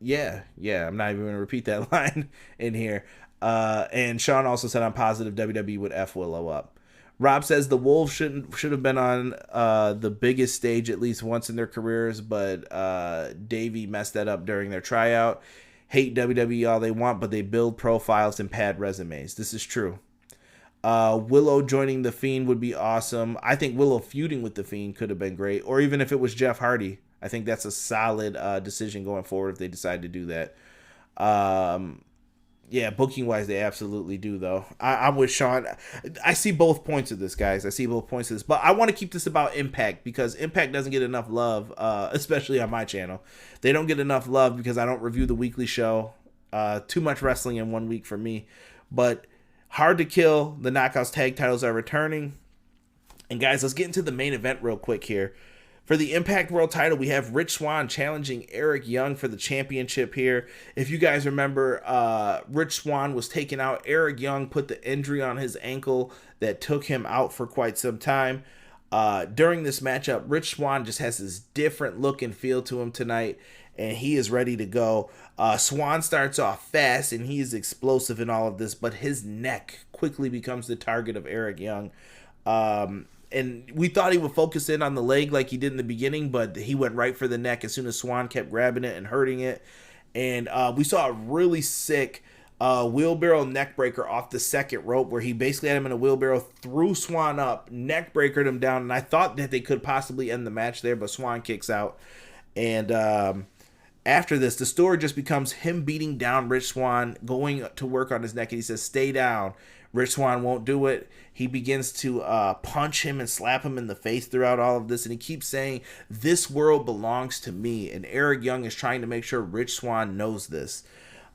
Yeah. I'm not even going to repeat that line in here. And Sean also said, I'm positive WWE would F Willow up. Rob says the Wolves should have been on the biggest stage at least once in their careers, but Davey messed that up during their tryout. Hate WWE all they want, but they build profiles and pad resumes. This is true. Willow joining The Fiend would be awesome. I think Willow feuding with The Fiend could have been great. Or even if it was Jeff Hardy. I think that's a solid decision going forward if they decide to do that. Yeah, booking-wise, they absolutely do, though. I'm with Sean. I see both points of this, guys. I see both points of this. But I want to keep this about Impact, because Impact doesn't get enough love, especially on my channel. They don't get enough love because I don't review the weekly show. Too much wrestling in 1 week for me. But Hard to Kill, the Knockouts tag titles are returning. And guys, let's get into the main event real quick here. For the Impact World title, we have Rich Swann challenging Eric Young for the championship here. If you guys remember, Rich Swann was taken out. Eric Young put the injury on his ankle that took him out for quite some time. During this matchup, Rich Swann just has this different look and feel to him tonight, and he is ready to go. Swann starts off fast, and he is explosive in all of this, but his neck quickly becomes the target of Eric Young. And we thought he would focus in on the leg like he did in the beginning, but he went right for the neck as soon as Swann kept grabbing it and hurting it. And we saw a really sick wheelbarrow neckbreaker off the second rope, where he basically had him in a wheelbarrow, threw Swann up, neckbreakered him down, and I thought that they could possibly end the match there, but Swann kicks out. And after this, the story just becomes him beating down Rich Swann, going to work on his neck, and he says, stay down. Rich Swann won't do it. He begins to punch him and slap him in the face throughout all of this, and he keeps saying, this world belongs to me, and Eric Young is trying to make sure Rich Swann knows this.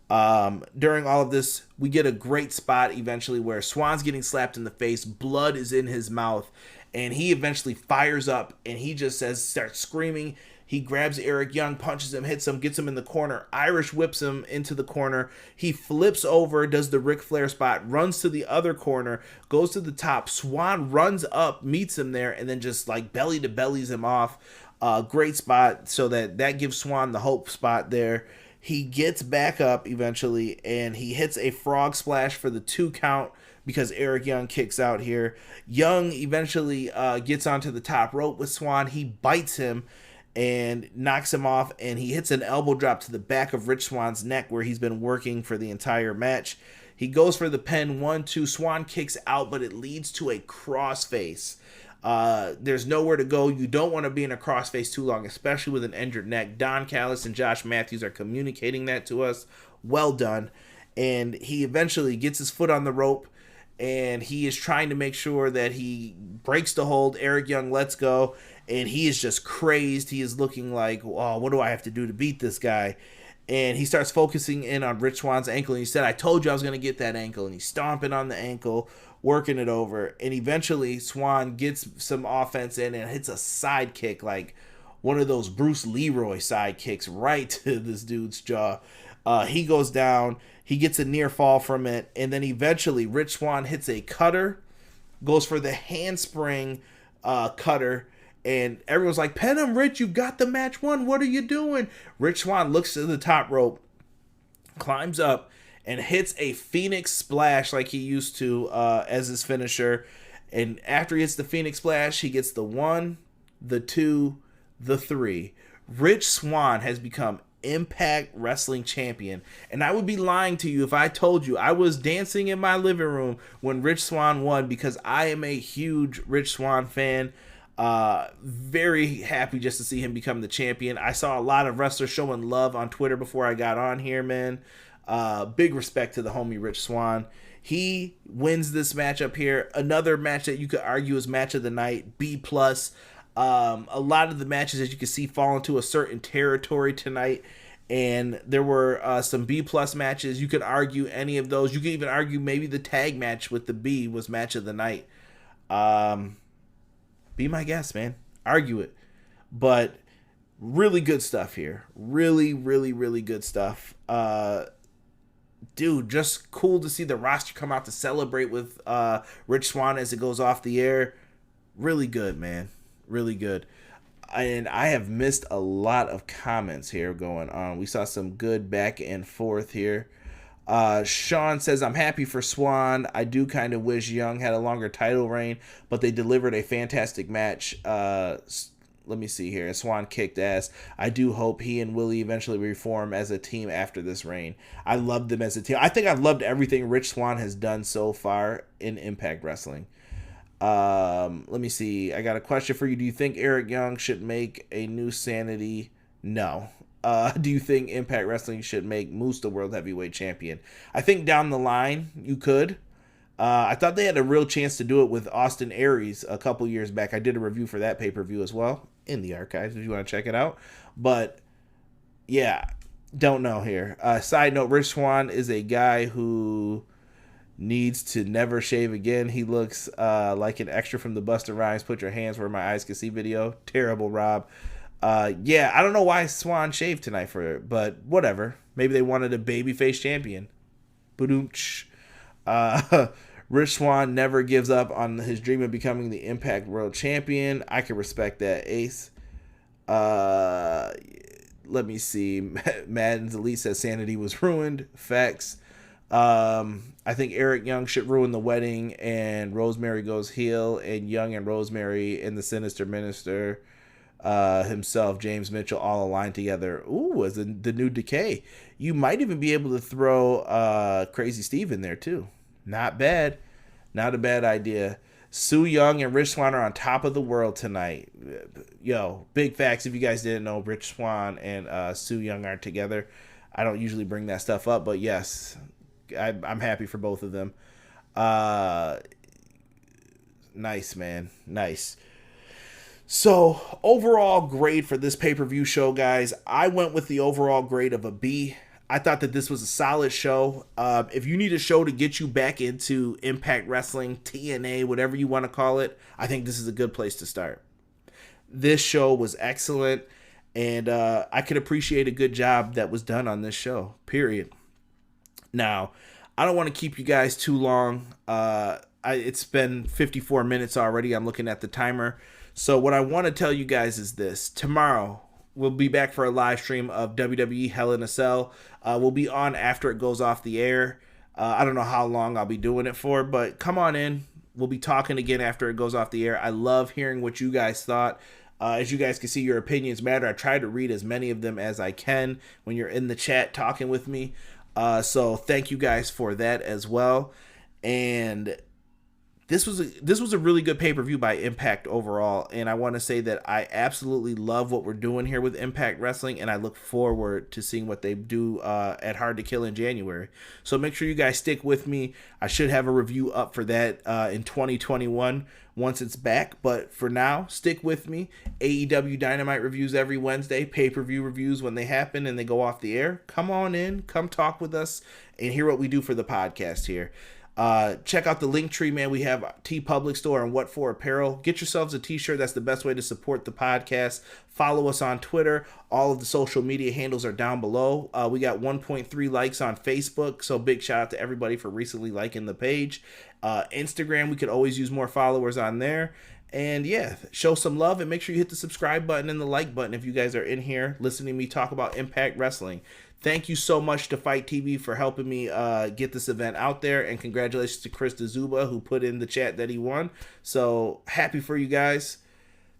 During all of this, we get a great spot eventually where Swann's getting slapped in the face, blood is in his mouth, and he eventually fires up and he just starts screaming. He grabs Eric Young, punches him, hits him, gets him in the corner. Irish whips him into the corner. He flips over, does the Ric Flair spot, runs to the other corner, goes to the top. Swann runs up, meets him there, and then just like belly to bellies him off. Great spot, so that gives Swann the hope spot there. He gets back up eventually, and he hits a frog splash for the 2 count because Eric Young kicks out here. Young eventually gets onto the top rope with Swann. He bites him and knocks him off, and he hits an elbow drop to the back of Rich Swann's neck where he's been working for the entire match. He goes for the pin, 1-2. Swann kicks out, but it leads to a crossface. There's nowhere to go. You don't want to be in a crossface too long, especially with an injured neck. Don Callis and Josh Matthews are communicating that to us. Well done. And he eventually gets his foot on the rope, and he is trying to make sure that he breaks the hold. Eric Young lets go, and he is just crazed. He is looking like, oh, what do I have to do to beat this guy? And he starts focusing in on Rich Swann's ankle, and he said, I told you I was going to get that ankle. And he's stomping on the ankle, working it over. And eventually, Swann gets some offense in and hits a side kick, like one of those Bruce Leroy side kicks right to this dude's jaw. He goes down. He gets a near fall from it. And then eventually, Rich Swann hits a cutter, goes for the handspring cutter. And everyone's like, pin him, Rich, you got the match won. What are you doing? Rich Swann looks to the top rope, climbs up, and hits a Phoenix Splash like he used to as his finisher. And after he hits the Phoenix Splash, he gets the 1, the 2, the 3. Rich Swann has become Impact Wrestling Champion. And I would be lying to you if I told you I was dancing in my living room when Rich Swann won, because I am a huge Rich Swann fan. Very happy just to see him become the champion. I saw a lot of wrestlers showing love on Twitter before I got on here, man. Big respect to the homie Rich Swann. He wins this match up here. Another match that you could argue is match of the night, B+. A lot of the matches, as you can see, fall into a certain territory tonight, and there were some B+ matches. You could argue any of those. You could even argue maybe the tag match with the B was match of the night. Be my guest, man. Argue it. But really good stuff here. Really, really, really good stuff. Dude, just cool to see the roster come out to celebrate with Rich Swann as it goes off the air. Really good, man. Really good. And I have missed a lot of comments here going on. We saw some good back and forth here. Sean says, I'm happy for Swann. I do kind of wish Young had a longer title reign, but they delivered a fantastic match. Let me see here. Swann kicked ass. I do hope he and Willie eventually reform as a team after this reign. I loved them as a team. I think I've loved everything Rich Swann has done so far in Impact Wrestling. Let me see. I got a question for you. Do you think Eric Young should make a new Sanity? No. Do you think Impact Wrestling should make Moose the World Heavyweight Champion? I think down the line you could. I thought they had a real chance to do it with Austin Aries a couple years back. I did a review for that pay-per-view as well in the archives if you want to check it out. But yeah, don't know here. Side note, Rich Swann is a guy who needs to never shave again. He looks like an extra from the Busta Rhymes Put Your Hands Where My Eyes Can See video. Terrible, Rob. Yeah, I don't know why Swann shaved tonight for it, but whatever. Maybe they wanted a babyface champion. Ba-doom-tsh. Rich Swann never gives up on his dream of becoming the Impact World Champion. I can respect that, Ace. Let me see. Madden's Elite says Sanity was ruined. Facts. I think Eric Young should ruin the wedding, and Rosemary goes heel, and Young and Rosemary and the Sinister Minister himself, James Mitchell, all aligned together. Ooh, as the new Decay. You might even be able to throw Crazy Steve in there too. Not bad. Not a bad idea. Su Yung and Rich Swann are on top of the world tonight. Yo, big facts. If you guys didn't know, Rich Swann and Su Yung aren't together. I don't usually bring that stuff up, but yes, I'm happy for both of them. Nice, man. Nice. So, overall grade for this pay-per-view show, guys. I went with the overall grade of a B. I thought that this was a solid show. If you need a show to get you back into Impact Wrestling, TNA, whatever you want to call it, I think this is a good place to start. This show was excellent, and I could appreciate a good job that was done on this show, period. Now, I don't want to keep you guys too long. It's been 54 minutes already. I'm looking at the timer. So what I want to tell you guys is this. Tomorrow, we'll be back for a live stream of WWE Hell in a Cell. We'll be on after it goes off the air. I don't know how long I'll be doing it for, but come on in. We'll be talking again after it goes off the air. I love hearing what you guys thought. As you guys can see, your opinions matter. I try to read as many of them as I can when you're in the chat talking with me. So thank you guys for that as well. And this was a really good pay-per-view by Impact overall, and I want to say that I absolutely love what we're doing here with Impact Wrestling, and I look forward to seeing what they do at Hard to Kill in January. So make sure you guys stick with me. I should have a review up for that in 2021 once it's back, but for now, stick with me. AEW Dynamite reviews every Wednesday, pay-per-view reviews when they happen and they go off the air. Come on in, come talk with us, and hear what we do for the podcast here. Check out the link tree, man. We have T Public Store and What For Apparel. Get yourselves a t-shirt. That's the best way to support the podcast. Follow us on Twitter. All of the social media handles are down below. We got 1.3 likes on Facebook, so big shout out to everybody for recently liking the page. Instagram, we could always use more followers on there. And yeah, show some love and make sure you hit the subscribe button and the like button if you guys are in here listening to me talk about Impact Wrestling. Thank you so much to FITE TV for helping me get this event out there, and congratulations to Chris DeZuba who put in the chat that he won. So happy for you guys.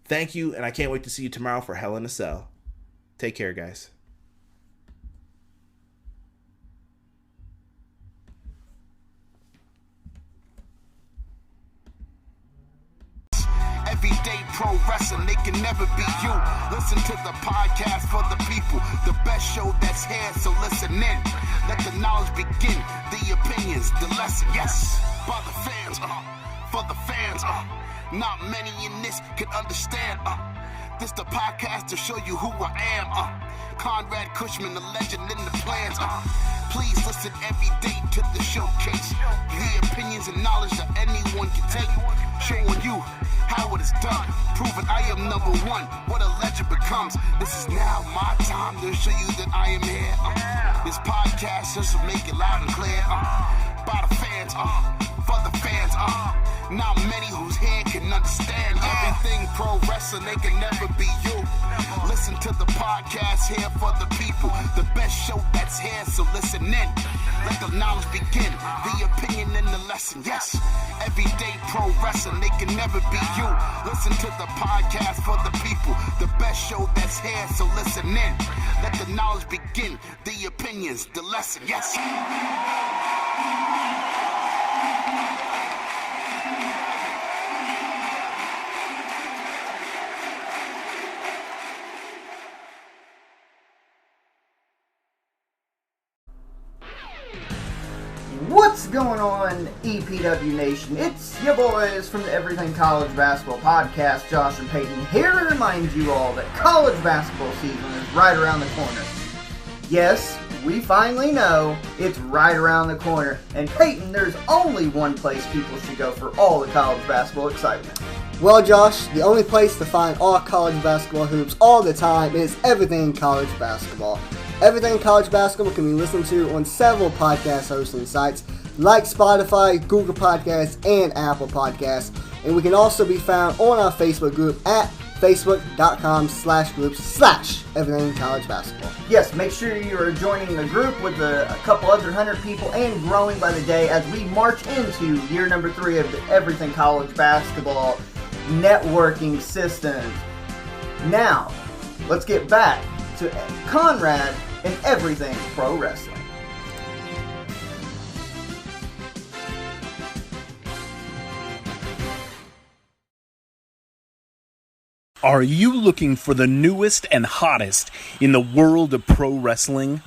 Thank you, and I can't wait to see you tomorrow for Hell in a Cell. Take care, guys. Everyday pro wrestling, they can never be you. Listen to the podcast for the people, the best show that's here, so listen in. Let the knowledge begin, the opinions, the lesson, yes. By the fans, for the fans, not many in this can understand, this the podcast to show you who I am, Conrad Cushman, the legend in the plans, please listen every day to the showcase, the opinions and knowledge that anyone can take, showing you how it is done, proving I am number one, what a legend becomes. This is now my time to show you that I am here. This podcast just to make it loud and clear. By the fans, for the fans, not many who's here can understand everything pro wrestling, they can never be you. Listen to the podcast here for the people, the best show that's here, so listen in. Let the knowledge begin, the opinion and the lesson, yes. Everyday pro wrestling, they can never be you. Listen to the podcast for the people, the best show that's here, so listen in. Let the knowledge begin, the opinions, the lesson, yes. What's going on, EPW Nation? It's your boys from the Everything College Basketball Podcast, Josh and Peyton, here to remind you all that college basketball season is right around the corner. Yes, we finally know it's right around the corner, and Peyton, there's only one place people should go for all the college basketball excitement. Well, Josh, the only place to find all college basketball hoops all the time is Everything College Basketball. Everything College Basketball can be listened to on several podcast hosting sites like Spotify, Google Podcasts, and Apple Podcasts. And we can also be found on our Facebook group at facebook.com/groups/Everything College Basketball. Yes, make sure you are joining the group with a couple other 100 people and growing by the day as we march into year number 3 of the Everything College Basketball networking systems. Now, let's get back to Conrad and Everything Pro Wrestling. Are you looking for the newest and hottest in the world of pro wrestling?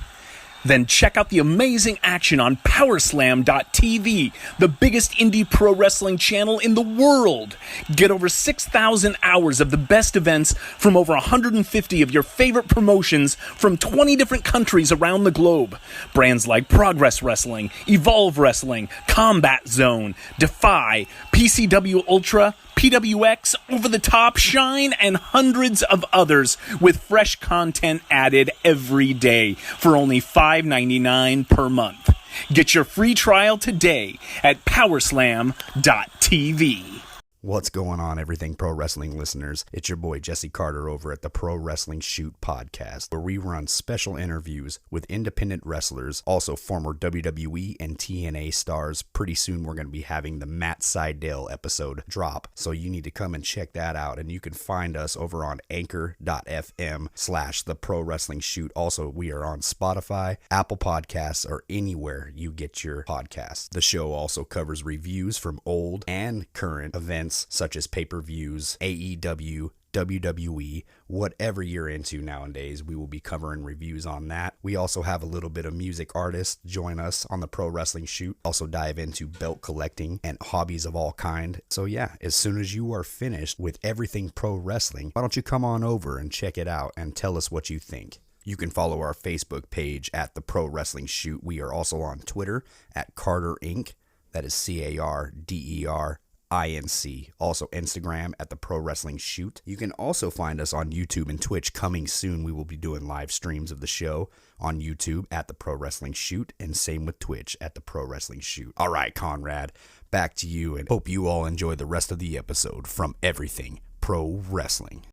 Then check out the amazing action on Powerslam.tv, the biggest indie pro wrestling channel in the world. Get over 6,000 hours of the best events from over 150 of your favorite promotions from 20 different countries around the globe. Brands like Progress Wrestling, Evolve Wrestling, Combat Zone, Defy, PCW Ultra, PWX, Over the Top, Shine, and hundreds of others with fresh content added every day for only $5.99 per month. Get your free trial today at Powerslam.tv. What's going on, Everything Pro Wrestling listeners? It's your boy Jesse Carter over at the Pro Wrestling Shoot podcast, where we run special interviews with independent wrestlers, also former WWE and TNA stars. Pretty soon we're going to be having the Matt Sydal episode drop, so you need to come and check that out, and you can find us over on anchor.fm/the Pro Wrestling Shoot. Also, we are on Spotify, Apple Podcasts, or anywhere you get your podcasts. The show also covers reviews from old and current events such as pay-per-views, AEW, WWE, whatever you're into nowadays. We will be covering reviews on that. We also have a little bit of music artists join us on the Pro Wrestling Shoot. Also dive into belt collecting and hobbies of all kind. So yeah, as soon as you are finished with everything pro wrestling, why don't you come on over and check it out and tell us what you think. You can follow our Facebook page at the Pro Wrestling Shoot. We are also on Twitter at Carter Inc. That is CARDER INC. Also Instagram at the Pro Wrestling Shoot. You can also find us on YouTube and Twitch coming soon. We will be doing live streams of the show on YouTube at the Pro Wrestling Shoot, and same with Twitch at the Pro Wrestling Shoot. All right, Conrad, back to you, and hope you all enjoy the rest of the episode from Everything Pro Wrestling.